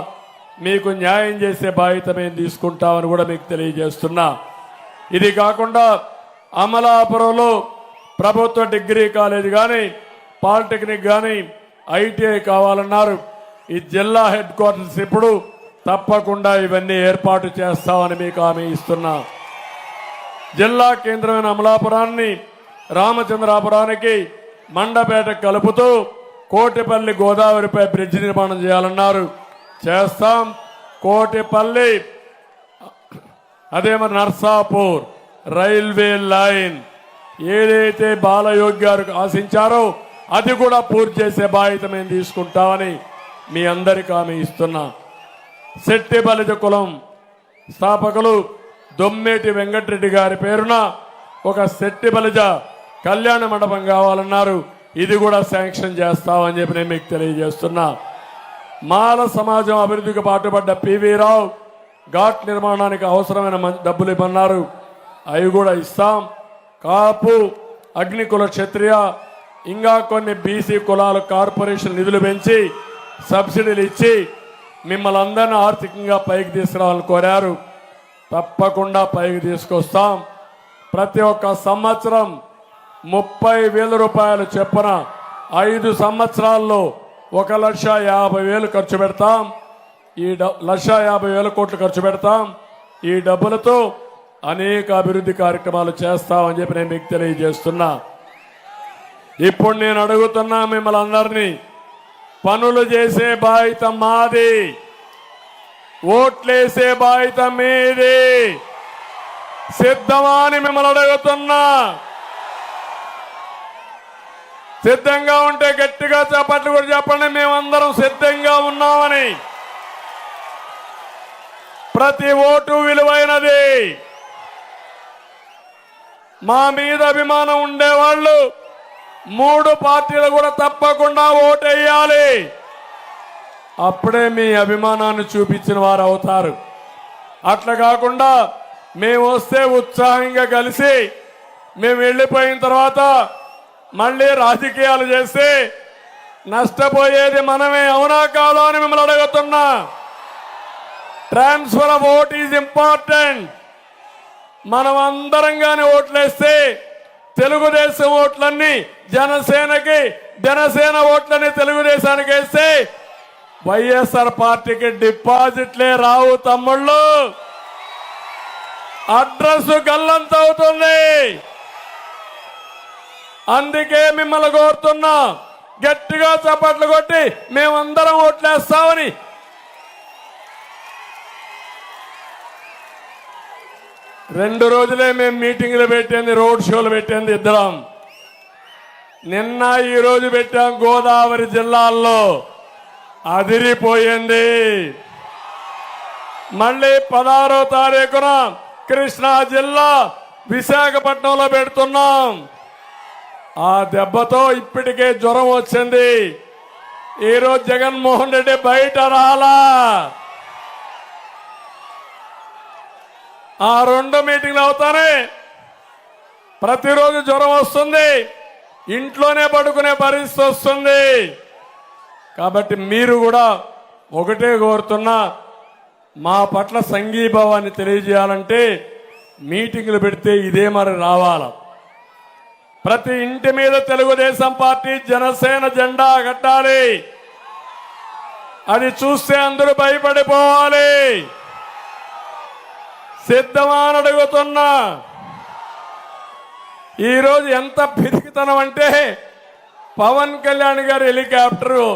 మీకు న్యాయం చేసే బాధ్యత మేము తీసుకుంటామని కూడా మీకు తెలియజేస్తున్నా. ఇది కాకుండా అమలాపురంలో ప్రభుత్వ డిగ్రీ కాలేజ్ కానీ పాలిటెక్నిక్ కానీ ఐటీఐ కావాలన్నారు. ఈ జిల్లా హెడ్ క్వార్టర్స్ ఇప్పుడు తప్పకుండా ఇవన్నీ ఏర్పాటు చేస్తామని మీకు హామీ ఇస్తున్నా. జిల్లా కేంద్రమైన అమలాపురాన్ని రామచంద్రాపురానికి మండపేట కలుపుతూ కోటిపల్లి గోదావరిపై బ్రిడ్జి నిర్మాణం చేయాలన్నారు. చేస్తాం. కోటిపల్లి అదే మరి నర్సాపూర్ రైల్వే లైన్ ఏదైతే బాలయోగి గారు ఆశించారో అది కూడా పూర్తి చేసే బాధ్యత మేము తీసుకుంటామని మీ అందరికీ హామీ ఇస్తున్నా. శెట్టి బలిజ కులం స్థాపకులు దొమ్మేటి వెంకటరెడ్డి గారి పేరున ఒక శెట్టి బలిజ కళ్యాణ మండపం కావాలన్నారు. ఇది కూడా శాంక్షన్ చేస్తామని చెప్పి నేను మీకు తెలియజేస్తున్నా. మాల సమాజం అభివృద్ధికి పాటుపడ్డ పివి రావు ఘాట్ నిర్మాణానికి అవసరమైన డబ్బులు ఇవ్వన్నారు, అవి కూడా ఇస్తాం. కాపు అగ్నికుల క్షత్రియ ఇంకా కొన్ని బీసీ కులాల కార్పొరేషన్ నిధులు పెంచి సబ్సిడీలు ఇచ్చి మిమ్మల్ని అందరినీ ఆర్థికంగా పైకి తీసుకురావాలని కోరారు. తప్పకుండా పైకి తీసుకొస్తాం. ప్రతి ఒక్క సంవత్సరం 30,000 రూపాయలు చొప్పున 5 సంవత్సరాల్లో 1,50,000 ఖర్చు పెడతాం. ఈ 1,50,000 కోట్లు ఖర్చు పెడతాం. ఈ డబ్బులతో అనేక అభివృద్ధి కార్యక్రమాలు చేస్తామని చెప్పి నేను మీకు తెలియజేస్తున్నా. ఇప్పుడు నేను అడుగుతున్నా మిమ్మల్ని అందరినీ, పనులు చేసే బాధ్యత మాది, ఓట్లేసే బాధ్యత మీది. సిద్ధమా అని మిమ్మల్ని అడుగుతున్నా. సిద్ధంగా ఉంటే గట్టిగా చప్పట్లు కూడా చెప్పండి, మేమందరం సిద్ధంగా ఉన్నామని. ప్రతి ఓటు విలువైనది. మా మీద అభిమానం ఉండేవాళ్ళు 3 పార్టీలు కూడా తప్పకుండా ఓటేయాలి. అప్పుడే మీ అభిమానాన్ని చూపించిన వారు అవుతారు. అట్లా కాకుండా మేము వస్తే ఉత్సాహంగా కలిసి మేము వెళ్ళిపోయిన తర్వాత మళ్ళీ రాజకీయాలు చేస్తే నష్టపోయేది మనమే. అవునా కాదా అని మిమ్మల్ని అడుగుతున్నా. Transfer of vote is important. మనం అందరం కానీ ఓట్లేస్తే తెలుగుదేశం ఓట్లన్నీ జనసేనకి, జనసేన ఓట్లని తెలుగుదేశానికి వేస్తే వైఎస్ఆర్ పార్టీకి డిపాజిట్లే రావు తమ్ముళ్ళు. అడ్రస్ గల్లంత అవుతుంది. అందుకే మిమ్మల్ని కోరుతున్నా, గట్టిగా చప్పట్లు కొట్టి మేమందరం ఓట్లేస్తామని. రెండు రోజులే మేము మీటింగ్లు పెట్టింది, రోడ్ షోలు పెట్టింది ఇద్దరం. నిన్న ఈ రోజు పెట్టాం గోదావరి జిల్లాల్లో, అదిరిపోయింది. మళ్ళీ 16వ తారీఖున కృష్ణా జిల్లా విశాఖపట్నంలో పెడుతున్నాం. ఆ దెబ్బతో ఇప్పటికే జ్వరం వచ్చింది. ఈరోజు జగన్మోహన్ రెడ్డి బయట రాలా. ఆ 2 మీటింగ్లు అవుతానే ప్రతిరోజు జ్వరం వస్తుంది, ఇంట్లోనే పడుకునే పరిస్థితి వస్తుంది. కాబట్టి మీరు కూడా ఒకటే కోరుతున్నా, మా పట్ల సంఘీభావాన్ని తెలియజేయాలంటే మీటింగులు పెడితే ఇదే మరి రావాల. ప్రతి ఇంటి మీద తెలుగుదేశం పార్టీ జనసేన జెండా కట్టాలి. అది చూస్తే అందరూ భయపడిపోవాలి. సిద్ధమా అని అడుగుతున్నా. ఈరోజు ఎంత పిరికితనం అంటే పవన్ కళ్యాణ్ గారి హెలికాప్టరు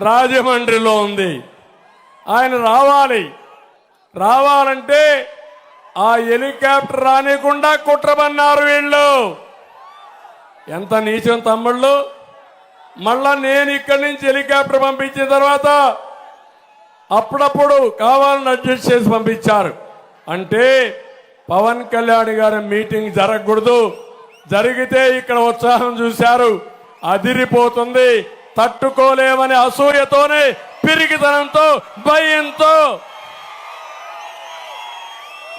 రాజమండ్రిలో ఉంది. ఆయన రావాలంటే ఆ హెలికాప్టర్ రానికుండా కుట్రబన్నారు వీళ్ళు. ఎంత నీచం తమ్ముళ్ళు. మళ్ళా నేను ఇక్కడి నుంచి హెలికాప్టర్ పంపించిన తర్వాత అప్పుడప్పుడు కావాలని అడ్జస్ట్ చేసి పంపించారు. అంటే పవన్ కళ్యాణ్ గారి మీటింగ్ జరగకూడదు, జరిగితే ఇక్కడ ఉత్సాహం చూశారు, అదిరిపోతుంది, తట్టుకోలేమని అసూయతోనే, పిరికితనంతో, భయంతో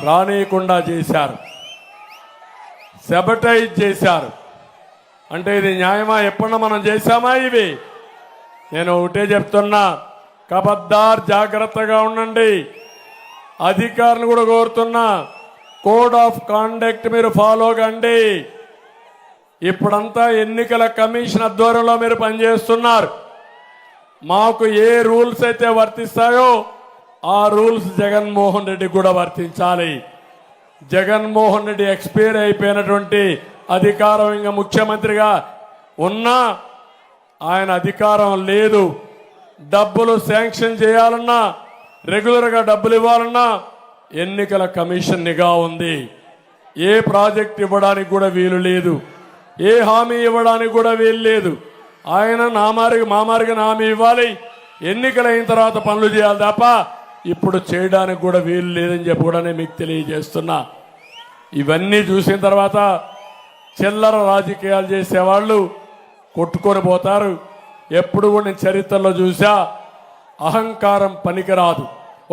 రానియకుండా చేశారు, సెబటైజ్ చేశారు. అంటే ఇది న్యాయమా? ఎప్పుడన్నా మనం చేశామా ఇవి? నేను ఒకటే చెప్తున్నా, కబద్దార్ జాగ్రత్తగా ఉండండి. అధికారులు కూడా కోరుతున్నా, కోడ్ ఆఫ్ కాండక్ట్ మీరు ఫాలో కండి. ఇప్పుడంతా ఎన్నికల కమిషన్ ఆధ్వర్యంలో మీరు పనిచేస్తున్నారు. మాకు ఏ రూల్స్ అయితే వర్తిస్తాయో ఆ రూల్స్ జగన్మోహన్ రెడ్డి కూడా వర్తించాలి. జగన్మోహన్ రెడ్డి ఎక్స్పైర్ అయిపోయినటువంటి అధికారం ఇంకా ముఖ్యమంత్రిగా ఉన్నా ఆయన అధికారం లేదు. డబ్బులు శాంక్షన్ చేయాలన్నా, రెగ్యులర్గా డబ్బులు ఇవ్వాలన్నా ఎన్నికల కమిషన్ నిఘా ఉంది. ఏ ప్రాజెక్ట్ ఇవ్వడానికి కూడా వీలు లేదు, ఏ హామీ ఇవ్వడానికి కూడా వీలు లేదు. ఆయన మామారికి హామీ ఇవ్వాలి, ఎన్నికలైన తర్వాత పనులు చేయాలి తప్ప ఇప్పుడు చేయడానికి కూడా వీలు లేదని చెప్పి కూడా నేను మీకు తెలియజేస్తున్నా. ఇవన్నీ చూసిన తర్వాత చిల్లర రాజకీయాలు చేసేవాళ్ళు కొట్టుకొని పోతారు. ఎప్పుడు కూడా నేను చరిత్రలో చూసా, అహంకారం పనికిరాదు.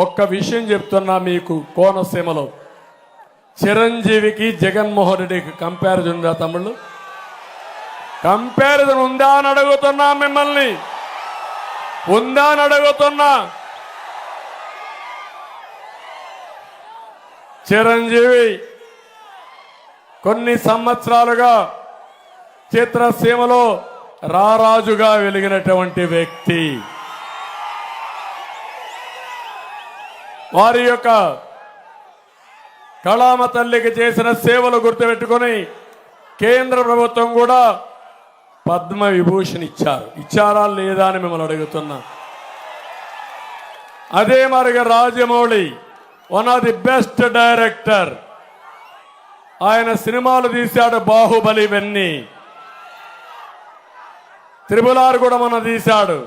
ఒక్క విషయం చెప్తున్నా మీకు, కోనసీమలో చిరంజీవికి జగన్మోహన్ రెడ్డికి కంపారిజన్ ఉందా తమ్ముళ్ళు? కంపారిజన్ ఉందా అని అడుగుతున్నా మిమ్మల్ని, ఉందా అని అడుగుతున్నా. చిరంజీవి కొన్ని సంవత్సరాలుగా చిత్రసీమలో రారాజుగా వెలిగినటువంటి వ్యక్తి. వారి యొక్క కళామ తల్లికి చేసిన సేవలు గుర్తుపెట్టుకుని కేంద్ర ప్రభుత్వం కూడా పద్మ విభూషణ్ ఇచ్చారా లేదా అని మిమ్మల్ని అడుగుతున్నా. అదే మరిగా Rajamouli one of the best director. ఆయన సినిమాలు తీశాడు, బాహుబలి, ఇవన్నీ. త్రిబుల్-ఆర్ కూడా మన తీశాడు.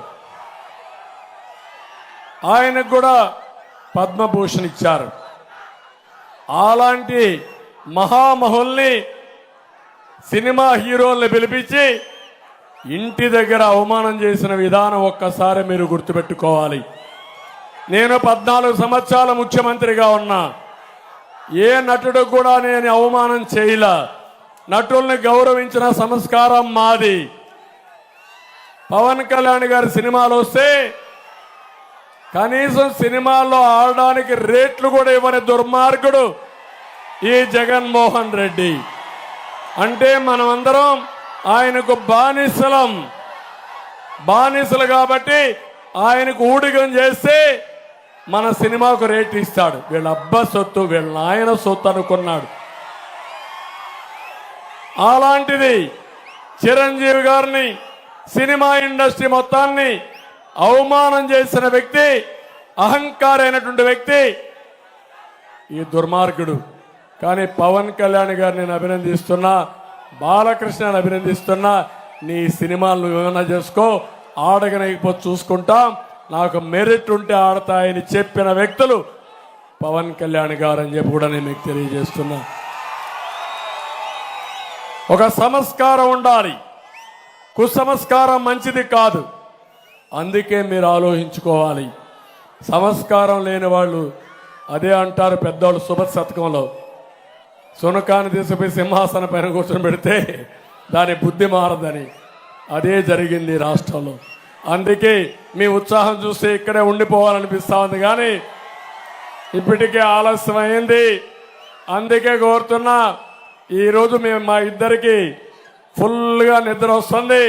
ఆయనకు కూడా పద్మభూషణ్ ఇచ్చారు. అలాంటి మహామహుల్ని, సినిమా హీరోల్ని పిలిపించి ఇంటి దగ్గర అవమానం చేసిన విధానం ఒక్కసారి మీరు గుర్తుపెట్టుకోవాలి. నేను 14 సంవత్సరాల ముఖ్యమంత్రిగా ఉన్నా. ఏ నటుడు కూడా నేను అవమానం చేయలా. నటుల్ని గౌరవించిన సంస్కారం మాది. పవన్ కళ్యాణ్ గారి సినిమాలు వస్తే కనీసం సినిమాల్లో ఆడడానికి రేట్లు కూడా ఇవ్వని దుర్మార్గుడు ఈ జగన్మోహన్ రెడ్డి. అంటే మనమందరం ఆయనకు బానిసలు కాబట్టి ఆయనకు ఊడిగం చేస్తే మన సినిమాకు రేట్ ఇస్తాడు. వీళ్ళ అబ్బా సొత్తు, వీళ్ళ నాయన సొత్తు అనుకున్నాడు. అలాంటిది చిరంజీవి గారిని, సినిమా ఇండస్ట్రీ మొత్తాన్ని అవమానం చేసిన వ్యక్తి, అహంకారైనటువంటి వ్యక్తి ఈ దుర్మార్గుడు. కానీ పవన్ కళ్యాణ్ గారిని నేను అభినందిస్తున్నా, బాలకృష్ణని అభినందిస్తున్నా. నీ సినిమాలు ఏమైనా చేసుకో, ఆడగనకపోతే చూసుకుంటాం, నాకు మెరిట్ ఉంటే ఆడతాయని చెప్పిన వ్యక్తులు పవన్ కళ్యాణ్ గారు అని చెప్పి కూడా నేను మీకు తెలియజేస్తున్నా. ఒక సంస్కారం ఉండాలి, కుసంస్కారం మంచిది కాదు. అందుకే మీరు ఆలోచించుకోవాలి. సంస్కారం లేని వాళ్ళు అదే అంటారు పెద్దోళ్ళు సుభద్ శతకంలో, సునకాన్ని తీసుకుపోయి సింహాసన పైన కూర్చొని పెడితే దాని బుద్ధి మారదని. అదే జరిగింది ఈ రాష్ట్రంలో. అందుకే మీ ఉత్సాహం చూస్తే ఇక్కడే ఉండిపోవాలనిపిస్తా ఉంది, కానీ ఇప్పటికే ఆలస్యమైంది. అందుకే కోరుతున్నా, ఈరోజు మేము మా ఇద్దరికి ఫుల్గా నిద్ర వస్తుంది.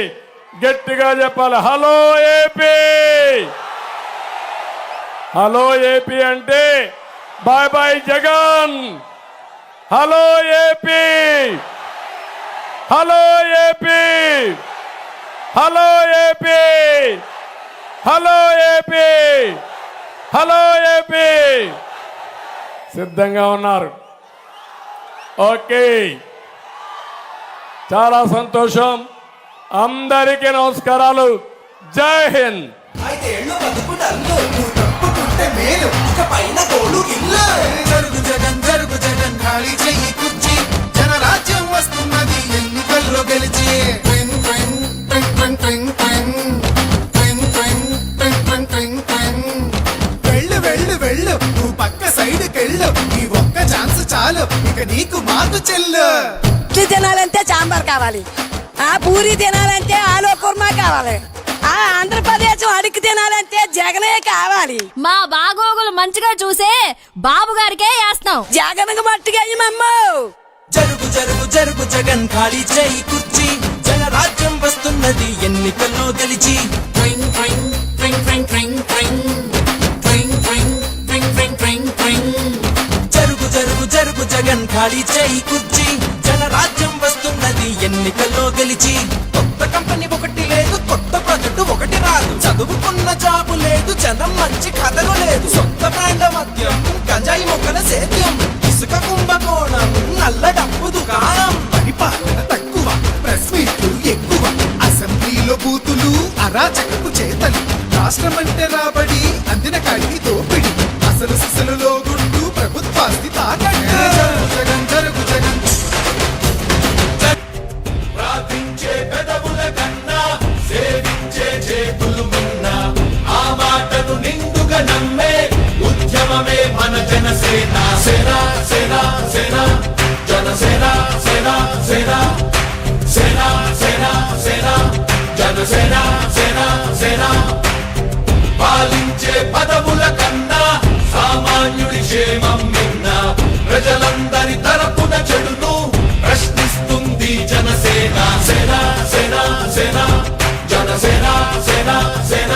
గట్టిగా చెప్పాలి, హలో ఏపీ. హలో ఏపీ అంటే bye bye Jagan. Hello AP, hello AP, hello AP, hello AP, hello AP. సిద్ధంగా ఉన్నారు? ఓకే, చాలా సంతోషం. అందరికీ నమస్కారాలు. జై హింద్. ఐదేళ్ళు బతుకుడల్లు నువ్వు తప్పుకుంటే మేలు ఇక పైన గోడు ఇల్లు. జరుగు జగన్ జరుగు జగన్ ఖాళీ చెయ్యి కుర్చీ, జనరాజ్యం వస్తున్నది ఎన్నికల్లో గెలిచి. Twin twin twin twin twin twin twin twin twin twin twin. వెళ్ళు వెళ్ళు వెళ్ళు నువ్వు పక్క సైడ్ కెళ్ళు, ఈ ఒక్క ఛాన్స్ చాలు ఇక నీకు మాకు చెల్లు. ఇడ్లీ తినాలంటే సాంబార్ కావాలి, ఆ పూరి తినాలంటే ఆలు కుర్మా కావాలి, ఆ ఆంధ్రప్రదేశ్ అడుగు తినాలంటే జగనే కావాలి. మా బాగోగులు మంచిగా చూసే బాబు గారికే వేస్తాం. జగన్కు మట్టుగా మమ్మో. జరుగు జరుగు జరుగు జగన్ ఖాళీ చేయి కుర్చీ, జనరాజ్యం వస్తున్నది ఎన్నికల్లో గెలిచి. ట్వింగ్ ట్వింగ్ ట్వింగ్ ట్వింగ్ ట్వింగ్ ట్వింగ్ ట్వింగ్ ట్వింగ్ ట్వింగ్ ట్వింగ్ ట్వింగ్. జరుగు జరుగు జరుగు జగన్ ఖాళీ చేయి కుర్చీ, జనరాజ్యం వస్తున్నది ఎన్నికల్లో గెలిచి. కొత్త కంపెనీ ఒకటి లేదు, కొత్త ప్రాజెక్టు ఒకటి రాదు, చదువుకున్న జాబు లేదు, జనం మంచి కథలు లేదు, సొంత బ్రాండ్ మద్యం, గంజాయి మొక్కల సేద్యం, ఇసుక కుంభకోణం, నల్ల డబ్బు దుకాణం. పరిపాలన తక్కువ, ప్రెస్ మీట్లు ఎక్కువ, అసెంబ్లీలో బూతులు, అరాచకపు చేతలు, రాష్ట్రం అంటే రాబడి, అందిన కాడికి దోపిడి, అసలు సిసలులో గుండు, ప్రభుత్వాస్తి తాకట్టు. జగన్ జరుగు జగన్. ప్రార్థించే పెదవుల కన్నా సేవించే చేతులు మిన్నా, ఆ మాటను నిండుగా నమ్మే ఉద్యమమే మన జనసేన. సేన సేన సేన జనసేన, సేన సేన సేన సేన సేన జనసేన, సేన సేన. పాలించే పదవుల కన్నా సామాన్యుడి క్షేమం మిన్న, ప్రజలందరి తరపున చెడును ప్రశ్నిస్తుంది జనసేన. సేన సేన సేన జనసేన, సేన సేన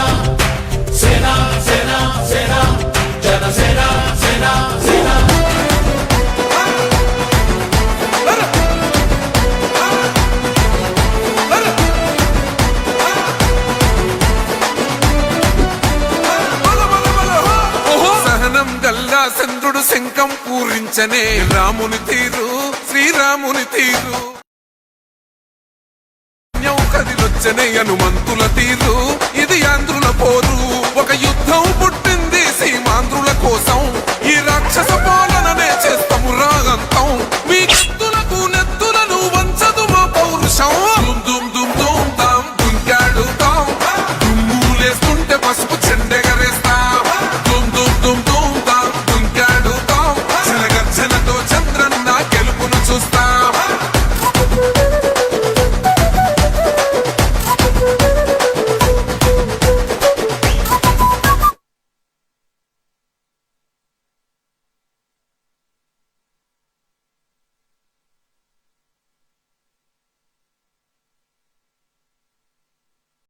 సేన సేన సేన జనసేన, సేన సేన. సహనం గల్లా చంద్రుడు శంఖం పూరించనే, రాముని తీరు శ్రీరాముని తీరు, కదిలొచ్చనే హనుమంతుల తీరు. ఇది ఆంధ్రుల పోరు, ఒక యుద్ధం పుట్టింది సీమాంధ్రుల కోసం. ఈ రాక్షస పోల